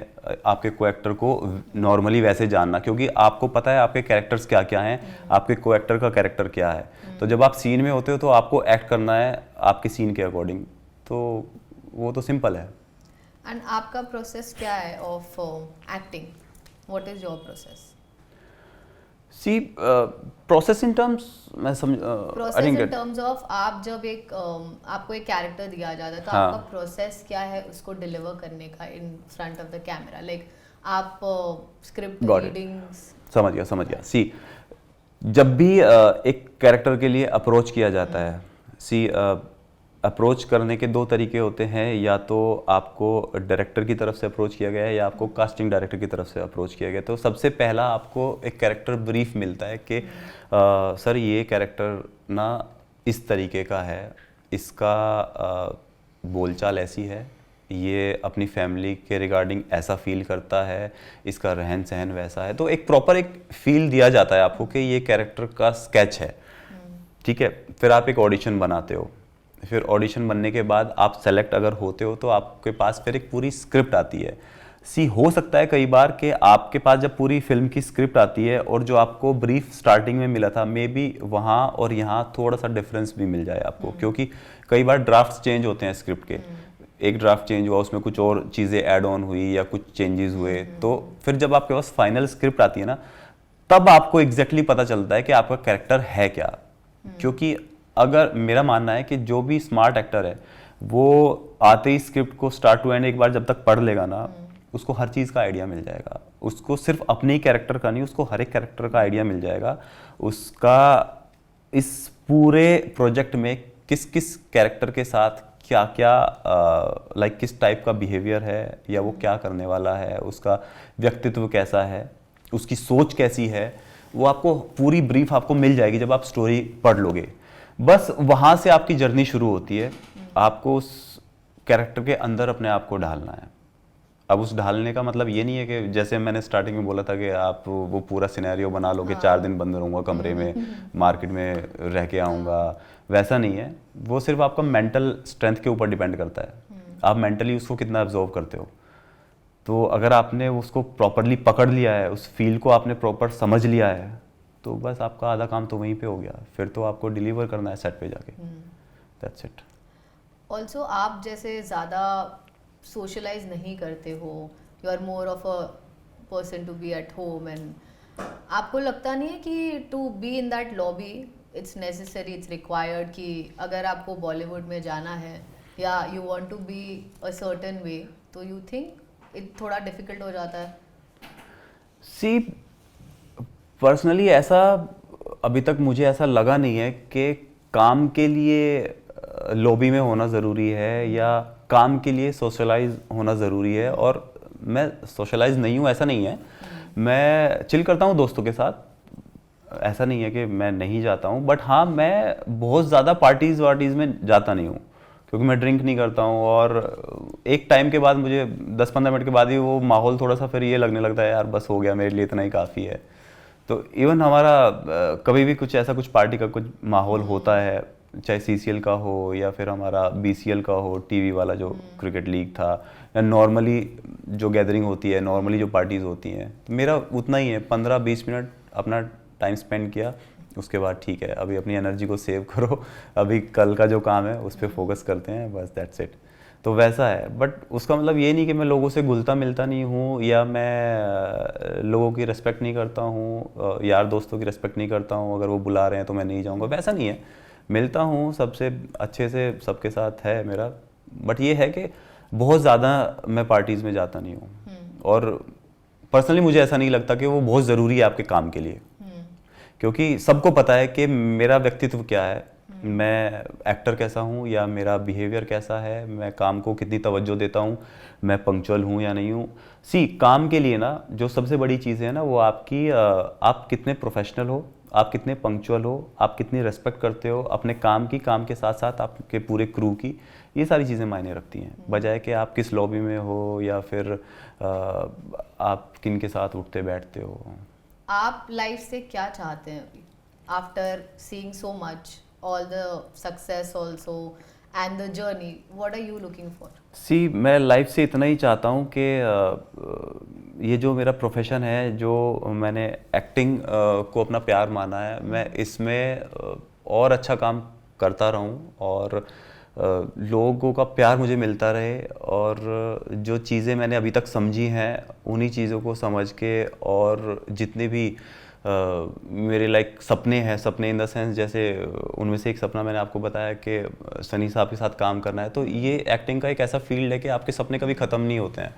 आपके को एक्टर को नॉर्मली वैसे जानना, क्योंकि आपको पता है आपके कैरेक्टर्स क्या क्या हैं, आपके को एक्टर का कैरेक्टर क्या है। तो जब आप सीन में होते हो तो आपको एक्ट करना है आपके सीन के अकॉर्डिंग, तो वो तो सिंपल है।
एंड आपका प्रोसेस क्या है of acting? What is your process?
See process in terms, मैं समझ
प्रोसेस इन टर्म्स ऑफ, आप जब एक आपको एक कैरेक्टर दिया जाता है तो
हाँ.
आपका प्रोसेस क्या है उसको डिलीवर करने का in front of the camera? Like आप स्क्रिप्ट रीडिंग्स?
समझ गया। सी जब भी एक कैरेक्टर के लिए अप्रोच किया जाता है, सी अप्रोच करने के 2 तरीके होते हैं, या तो आपको डायरेक्टर की तरफ से अप्रोच किया गया है या आपको कास्टिंग डायरेक्टर की तरफ से अप्रोच किया गया है। तो सबसे पहला आपको एक कैरेक्टर ब्रीफ मिलता है कि सर ये कैरेक्टर ना इस तरीके का है, इसका बोलचाल ऐसी है, ये अपनी फैमिली के रिगार्डिंग ऐसा फील करता है, इसका रहन सहन वैसा है। तो एक प्रॉपर एक फील दिया जाता है आपको कि ये कैरेक्टर का स्केच है, ठीक है। फिर आप एक ऑडिशन बनाते हो, फिर ऑडिशन बनने के बाद आप सेलेक्ट अगर होते हो तो आपके पास फिर एक पूरी स्क्रिप्ट आती है। हो सकता है कई बार कि आपके पास जब पूरी फिल्म की स्क्रिप्ट आती है और जो आपको ब्रीफ स्टार्टिंग में मिला था, मे बी वहाँ और यहाँ थोड़ा सा डिफरेंस भी मिल जाए आपको, क्योंकि कई बार ड्राफ्ट्स चेंज होते हैं स्क्रिप्ट के। एक ड्राफ्ट चेंज हुआ, उसमें कुछ और चीज़ें ऐड ऑन हुई या कुछ चेंजेस हुए, तो फिर जब आपके पास फाइनल स्क्रिप्ट आती है ना, तब आपको एग्जैक्टली पता चलता है कि आपका कैरेक्टर है क्या। क्योंकि अगर मेरा मानना है कि जो भी स्मार्ट एक्टर है वो आते ही स्क्रिप्ट को स्टार्ट टू एंड एक बार जब तक पढ़ लेगा ना, उसको हर चीज़ का आइडिया मिल जाएगा। उसको सिर्फ अपने ही कैरेक्टर का नहीं, उसको हर एक कैरेक्टर का आइडिया मिल जाएगा। उसका इस पूरे प्रोजेक्ट में किस किस कैरेक्टर के साथ क्या क्या लाइक किस टाइप का बिहेवियर है, या वो क्या करने वाला है, उसका व्यक्तित्व कैसा है, उसकी सोच कैसी है, वो आपको पूरी ब्रीफ आपको मिल जाएगी जब आप स्टोरी पढ़ लोगे। बस वहाँ से आपकी जर्नी शुरू होती है। आपको उस कैरेक्टर के अंदर अपने आप को ढालना है। अब उस ढालने का मतलब ये नहीं है कि जैसे मैंने स्टार्टिंग में बोला था कि आप वो पूरा सिनेरियो बना लो कि 4 दिन बंद रहूँगा कमरे में, मार्केट में रह के आऊँगा, वैसा नहीं है। वो सिर्फ आपका मेंटल स्ट्रेंथ के ऊपर डिपेंड करता है, आप मेंटली उसको कितना एब्जॉर्व करते हो। तो अगर आपने उसको प्रॉपरली पकड़ लिया है, उस फील को आपने प्रॉपर समझ लिया है, तो बस आपका आधा काम तो वहीं पे हो गया। फिर तो आपको डिलीवर करना है सेट पे जाके, दैट्स इट।
ऑल्सो आप जैसे ज़्यादा सोशलाइज नहीं करते हो, you are more of a person to be at home, and आपको लगता नहीं है कि to be in that lobby it's necessary, it's required कि अगर आपको बॉलीवुड में जाना है या you want to be a certain way, तो यू थिंक इट थोड़ा डिफिकल्ट हो जाता है?
सी पर्सनली ऐसा अभी तक मुझे ऐसा लगा नहीं है कि काम के लिए लॉबी में होना ज़रूरी है या काम के लिए सोशलाइज होना ज़रूरी है। और मैं सोशलाइज नहीं हूँ, ऐसा नहीं है। मैं चिल करता हूँ दोस्तों के साथ, ऐसा नहीं है कि मैं नहीं जाता हूँ। बट हाँ, मैं बहुत ज़्यादा पार्टीज़ वार्टीज़ में जाता नहीं हूँ, क्योंकि मैं ड्रिंक नहीं करता हूँ। और एक टाइम के बाद मुझे 10-15 मिनट के बाद ही वो माहौल थोड़ा सा फिर ये लगने लगता है, यार बस हो गया, मेरे लिए इतना ही काफ़ी है। तो इवन हमारा कभी भी कुछ ऐसा कुछ पार्टी का कुछ माहौल होता है, चाहे CCL का हो या फिर हमारा BCL का हो, टीवी वाला जो क्रिकेट लीग था, या नॉर्मली जो गैदरिंग होती है, नॉर्मली जो पार्टीज़ होती हैं, मेरा उतना ही है, 15-20 मिनट अपना टाइम स्पेंड किया, उसके बाद ठीक है, अभी अपनी एनर्जी को सेव करो, अभी कल का जो काम है उस पर फोकस करते हैं, बस दैट्स इट। तो वैसा है। बट उसका मतलब ये नहीं कि मैं लोगों से घुलता मिलता नहीं हूँ या मैं लोगों की रिस्पेक्ट नहीं करता हूँ, यार दोस्तों की रिस्पेक्ट नहीं करता हूँ, अगर वो बुला रहे हैं तो मैं नहीं जाऊँगा, वैसा नहीं है। मिलता हूँ सबसे अच्छे से, सबके साथ है मेरा। बट ये है कि बहुत ज़्यादा मैं पार्टीज़ में जाता नहीं हूँ, और पर्सनली मुझे ऐसा नहीं लगता कि वो बहुत ज़रूरी है आपके काम के लिए, क्योंकि सबको पता है कि मेरा व्यक्तित्व क्या है, मैं एक्टर कैसा हूँ या मेरा बिहेवियर कैसा है, मैं काम को कितनी तवज्जो देता हूँ, मैं पंक्चुअल हूँ या नहीं हूँ। काम के लिए ना जो सबसे बड़ी चीज़ है ना, वो आपकी आप कितने प्रोफेशनल हो, आप कितने पंक्चुअल हो, आप कितनी रेस्पेक्ट करते हो अपने काम की, काम के साथ साथ आपके पूरे क्रू की, ये सारी चीज़ें मायने रखती हैं, बजाय कि आप किस लॉबी में हो या फिर आप किन के साथ उठते बैठते हो।
आप लाइफ से क्या चाहते हैं अभी, after seeing so much, all the success also and the journey, what are you looking for?
मैं लाइफ से इतना ही चाहता हूँ कि ये जो मेरा प्रोफेशन है, जो मैंने एक्टिंग को अपना प्यार माना है, मैं इसमें और अच्छा काम करता रहूं और लोगों का प्यार मुझे मिलता रहे, और जो चीज़ें मैंने अभी तक समझी हैं उन्हीं चीज़ों को समझ के, और जितने भी मेरे लाइक सपने हैं, सपने इन द सेंस, जैसे उनमें से एक सपना मैंने आपको बताया कि सनी साहब के साथ काम करना है। तो ये एक्टिंग का एक ऐसा फील्ड है कि आपके सपने कभी ख़त्म नहीं होते हैं।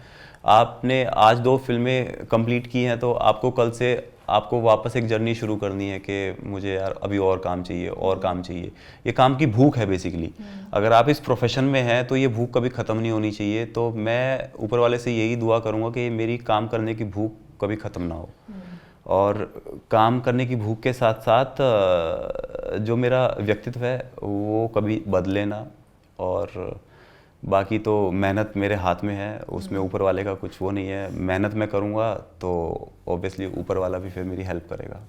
आपने आज 2 फिल्में कंप्लीट की हैं तो आपको कल से आपको वापस एक जर्नी शुरू करनी है कि मुझे यार अभी और काम चाहिए और काम चाहिए। ये काम की भूख है बेसिकली। अगर आप इस प्रोफेशन में हैं तो ये भूख कभी ख़त्म नहीं होनी चाहिए। तो मैं ऊपर वाले से यही दुआ करूँगा कि मेरी काम करने की भूख कभी ख़त्म ना हो, और काम करने की भूख के साथ साथ जो मेरा व्यक्तित्व है वो कभी बदले ना। और बाकी तो मेहनत मेरे हाथ में है, उसमें ऊपर वाले का कुछ वो नहीं है। मेहनत मैं करूँगा तो ऑब्वियसली ऊपर वाला भी फिर मेरी हेल्प करेगा।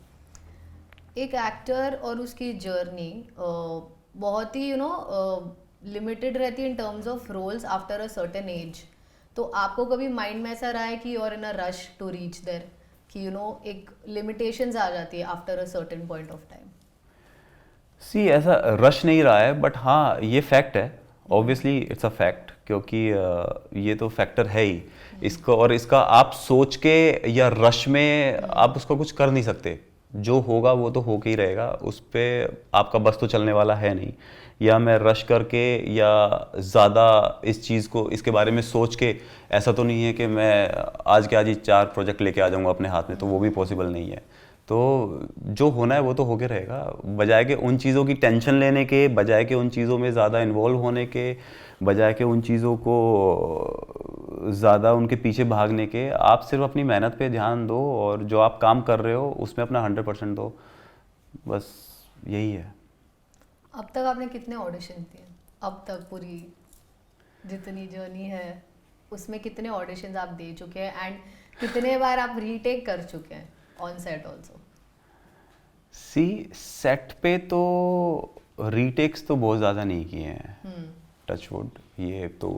एक एक्टर और उसकी जर्नी बहुत ही लिमिटेड रहती है in terms of roles after a certain age. तो आपको कभी माइंड में ऐसा रहा है कि और in a rush to reach there कि एक लिमिटेशंस आ जाती है after a certain point of time?
See ऐसा रश नहीं रहा है, बट हाँ ये फैक्ट है, ऑब्वियसली इट्स अ फैक्ट, क्योंकि ये तो फैक्टर है ही इसका। और इसका आप सोच के या रश में आप उसको कुछ कर नहीं सकते। जो होगा वो तो होके ही रहेगा, उस पर आपका बस तो चलने वाला है नहीं। या मैं रश करके या ज़्यादा इस चीज़ को इसके बारे में सोच के, ऐसा तो नहीं है कि मैं आज के आज ही 4 प्रोजेक्ट लेके आ जाऊंगा अपने हाथ में, तो वो भी पॉसिबल नहीं है। तो जो होना है वो तो होके रहेगा, बजाय के उन चीज़ों की टेंशन लेने के, बजाय के उन चीज़ों में ज़्यादा इन्वॉल्व होने के, बजाय के उन चीज़ों को ज़्यादा उनके पीछे भागने के, आप सिर्फ अपनी मेहनत पे ध्यान दो और जो आप काम कर रहे हो उसमें अपना 100% दो, बस यही है।
अब तक आपने कितने ऑडिशन दिए? अब तक पूरी जितनी जर्नी है उसमें कितने ऑडिशंस आप दे चुके हैं एंड कितने बार आप रीटेक कर चुके हैं on set also?
See set पे तो रीटेक्स तो बहुत ज़्यादा नहीं किए हैं, टच वुड, ये तो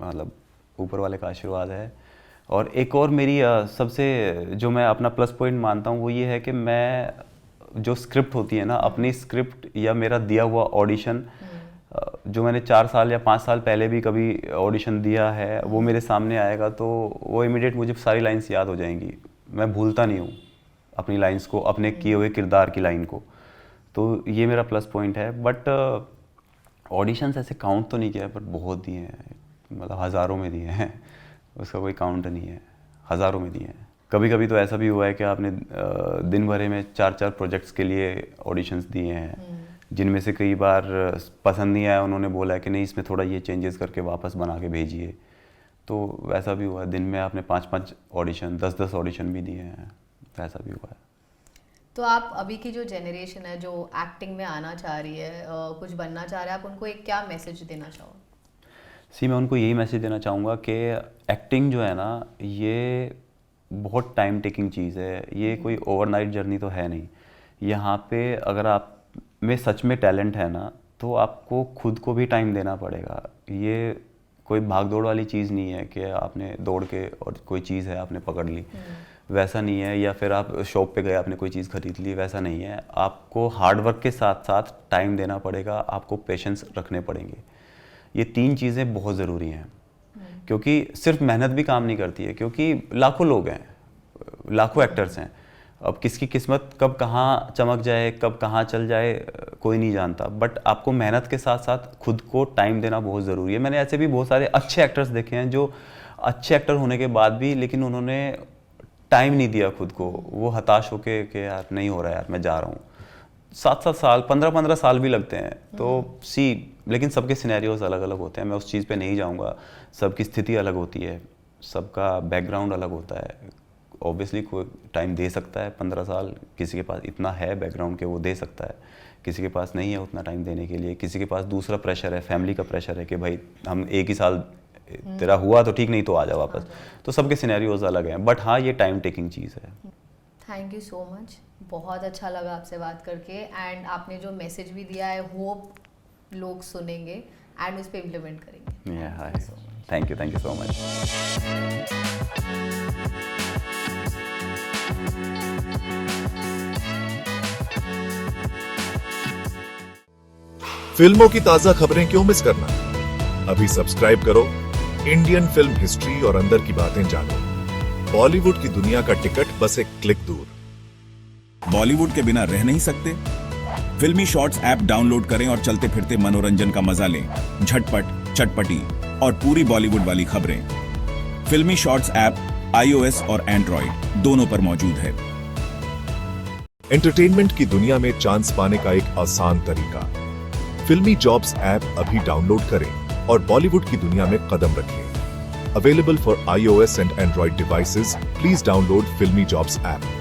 मतलब ऊपर वाले का आशीर्वाद है। और एक और मेरी सबसे जो मैं अपना प्लस पॉइंट मानता हूँ वो ये है कि मैं जो स्क्रिप्ट होती है ना, अपनी स्क्रिप्ट या मेरा दिया हुआ ऑडिशन जो मैंने 4 साल या 5 साल पहले भी कभी ऑडिशन दिया है, वो मेरे सामने आएगा तो वो इमीडिएट मुझे सारी लाइंस याद हो जाएंगी। मैं भूलता नहीं हूँ अपनी लाइंस को, अपने किए हुए किरदार की लाइन को। तो ये मेरा प्लस पॉइंट है। बट ऑडिशंस ऐसे काउंट तो नहीं किया है, पर बहुत दिए हैं, मतलब हज़ारों में दिए हैं, उसका कोई काउंट नहीं है, हज़ारों में दिए हैं। कभी कभी तो ऐसा भी हुआ है कि आपने दिन भरे में 4-4 प्रोजेक्ट्स के लिए ऑडिशंस दिए हैं, जिनमें से कई बार पसंद नहीं आया, उन्होंने बोला है कि नहीं इसमें थोड़ा ये चेंजेस करके वापस बना के भेजिए। तो वैसा भी हुआ है, दिन में आपने 5-5 ऑडिशन, 10-10 ऑडिशन भी दिए हैं, तो ऐसा भी हुआ है।
तो आप अभी की जो जनरेशन है जो एक्टिंग में आना चाह रही है, कुछ बनना चाह रहे हैं, आप उनको एक क्या मैसेज देना चाहोगे?
मैं उनको यही मैसेज देना चाहूँगा कि एक्टिंग जो है ना, ये बहुत टाइम टेकिंग चीज़ है, ये कोई ओवरनाइट जर्नी तो है नहीं। यहाँ पे अगर आप में सच में टैलेंट है ना, तो आपको खुद को भी टाइम देना पड़ेगा। ये कोई भाग दौड़ वाली चीज़ नहीं है कि आपने दौड़ के और कोई चीज़ है आपने पकड़ ली, वैसा नहीं है। या फिर आप शॉप पे गए, आपने कोई चीज़ खरीद ली, वैसा नहीं है। आपको हार्ड वर्क के साथ साथ टाइम देना पड़ेगा, आपको पेशेंस रखने पड़ेंगे। ये 3 चीज़ें बहुत ज़रूरी हैं, क्योंकि सिर्फ मेहनत भी काम नहीं करती है, क्योंकि लाखों लोग हैं, लाखों एक्टर्स हैं। अब किसकी किस्मत कब कहाँ चमक जाए, कब कहाँ चल जाए, कोई नहीं जानता। बट आपको मेहनत के साथ साथ खुद को टाइम देना बहुत ज़रूरी है। मैंने ऐसे भी बहुत सारे अच्छे एक्टर्स देखे हैं जो अच्छे एक्टर होने के बाद भी, लेकिन उन्होंने टाइम नहीं दिया खुद को, वो हताश होके कि यार नहीं हो रहा यार, मैं जा रहा हूँ। 7-7 साल, 15-15 साल भी लगते हैं। तो लेकिन सबके सिनेरियोज अलग अलग होते हैं, मैं उस चीज़ पे नहीं जाऊँगा। सबकी स्थिति अलग होती है, सबका बैकग्राउंड अलग होता है। ऑब्वियसली कोई टाइम दे सकता है 15 साल, किसी के पास इतना है बैकग्राउंड के वो दे सकता है, किसी के पास नहीं है उतना टाइम देने के लिए। किसी के पास दूसरा प्रेशर है, फैमिली का प्रेशर है कि भाई हम 1 ही साल तेरा हुआ तो ठीक, नहीं तो आ जा वापस। तो सबके सिनेरियोज अलग हैं, बट हाँ ये टाइम टेकिंग चीज़ है।
थैंक यू सो मच, बहुत अच्छा लगा आपसे बात करके। एंड आपने जो मैसेज भी दिया है, होप लोग सुनेंगे एंड उस पर इम्प्लीमेंट करेंगे।
Thank you so much.
फिल्मों की ताजा खबरें क्यों मिस करना? अभी सब्सक्राइब करो इंडियन फिल्म हिस्ट्री और अंदर की बातें जानो। बॉलीवुड की दुनिया का टिकट बस एक क्लिक दूर।
बॉलीवुड के बिना रह नहीं सकते? फिल्मी शॉर्ट्स ऐप डाउनलोड करें और चलते फिरते मनोरंजन का मजा लें। झटपट, चटपटी और पूरी बॉलीवुड वाली खबरें। फिल्मी शॉर्ट्स ऐप iOS और एंड्रॉइड दोनों पर मौजूद है।
एंटरटेनमेंट की दुनिया में चांस पाने का एक आसान तरीका। फिल्मी जॉब्स ऐप अभी डाउनलोड करें और बॉलीवुड की दुनिया में कदम रखें। Available for iOS and Android devices, please download Filmy Jobs app.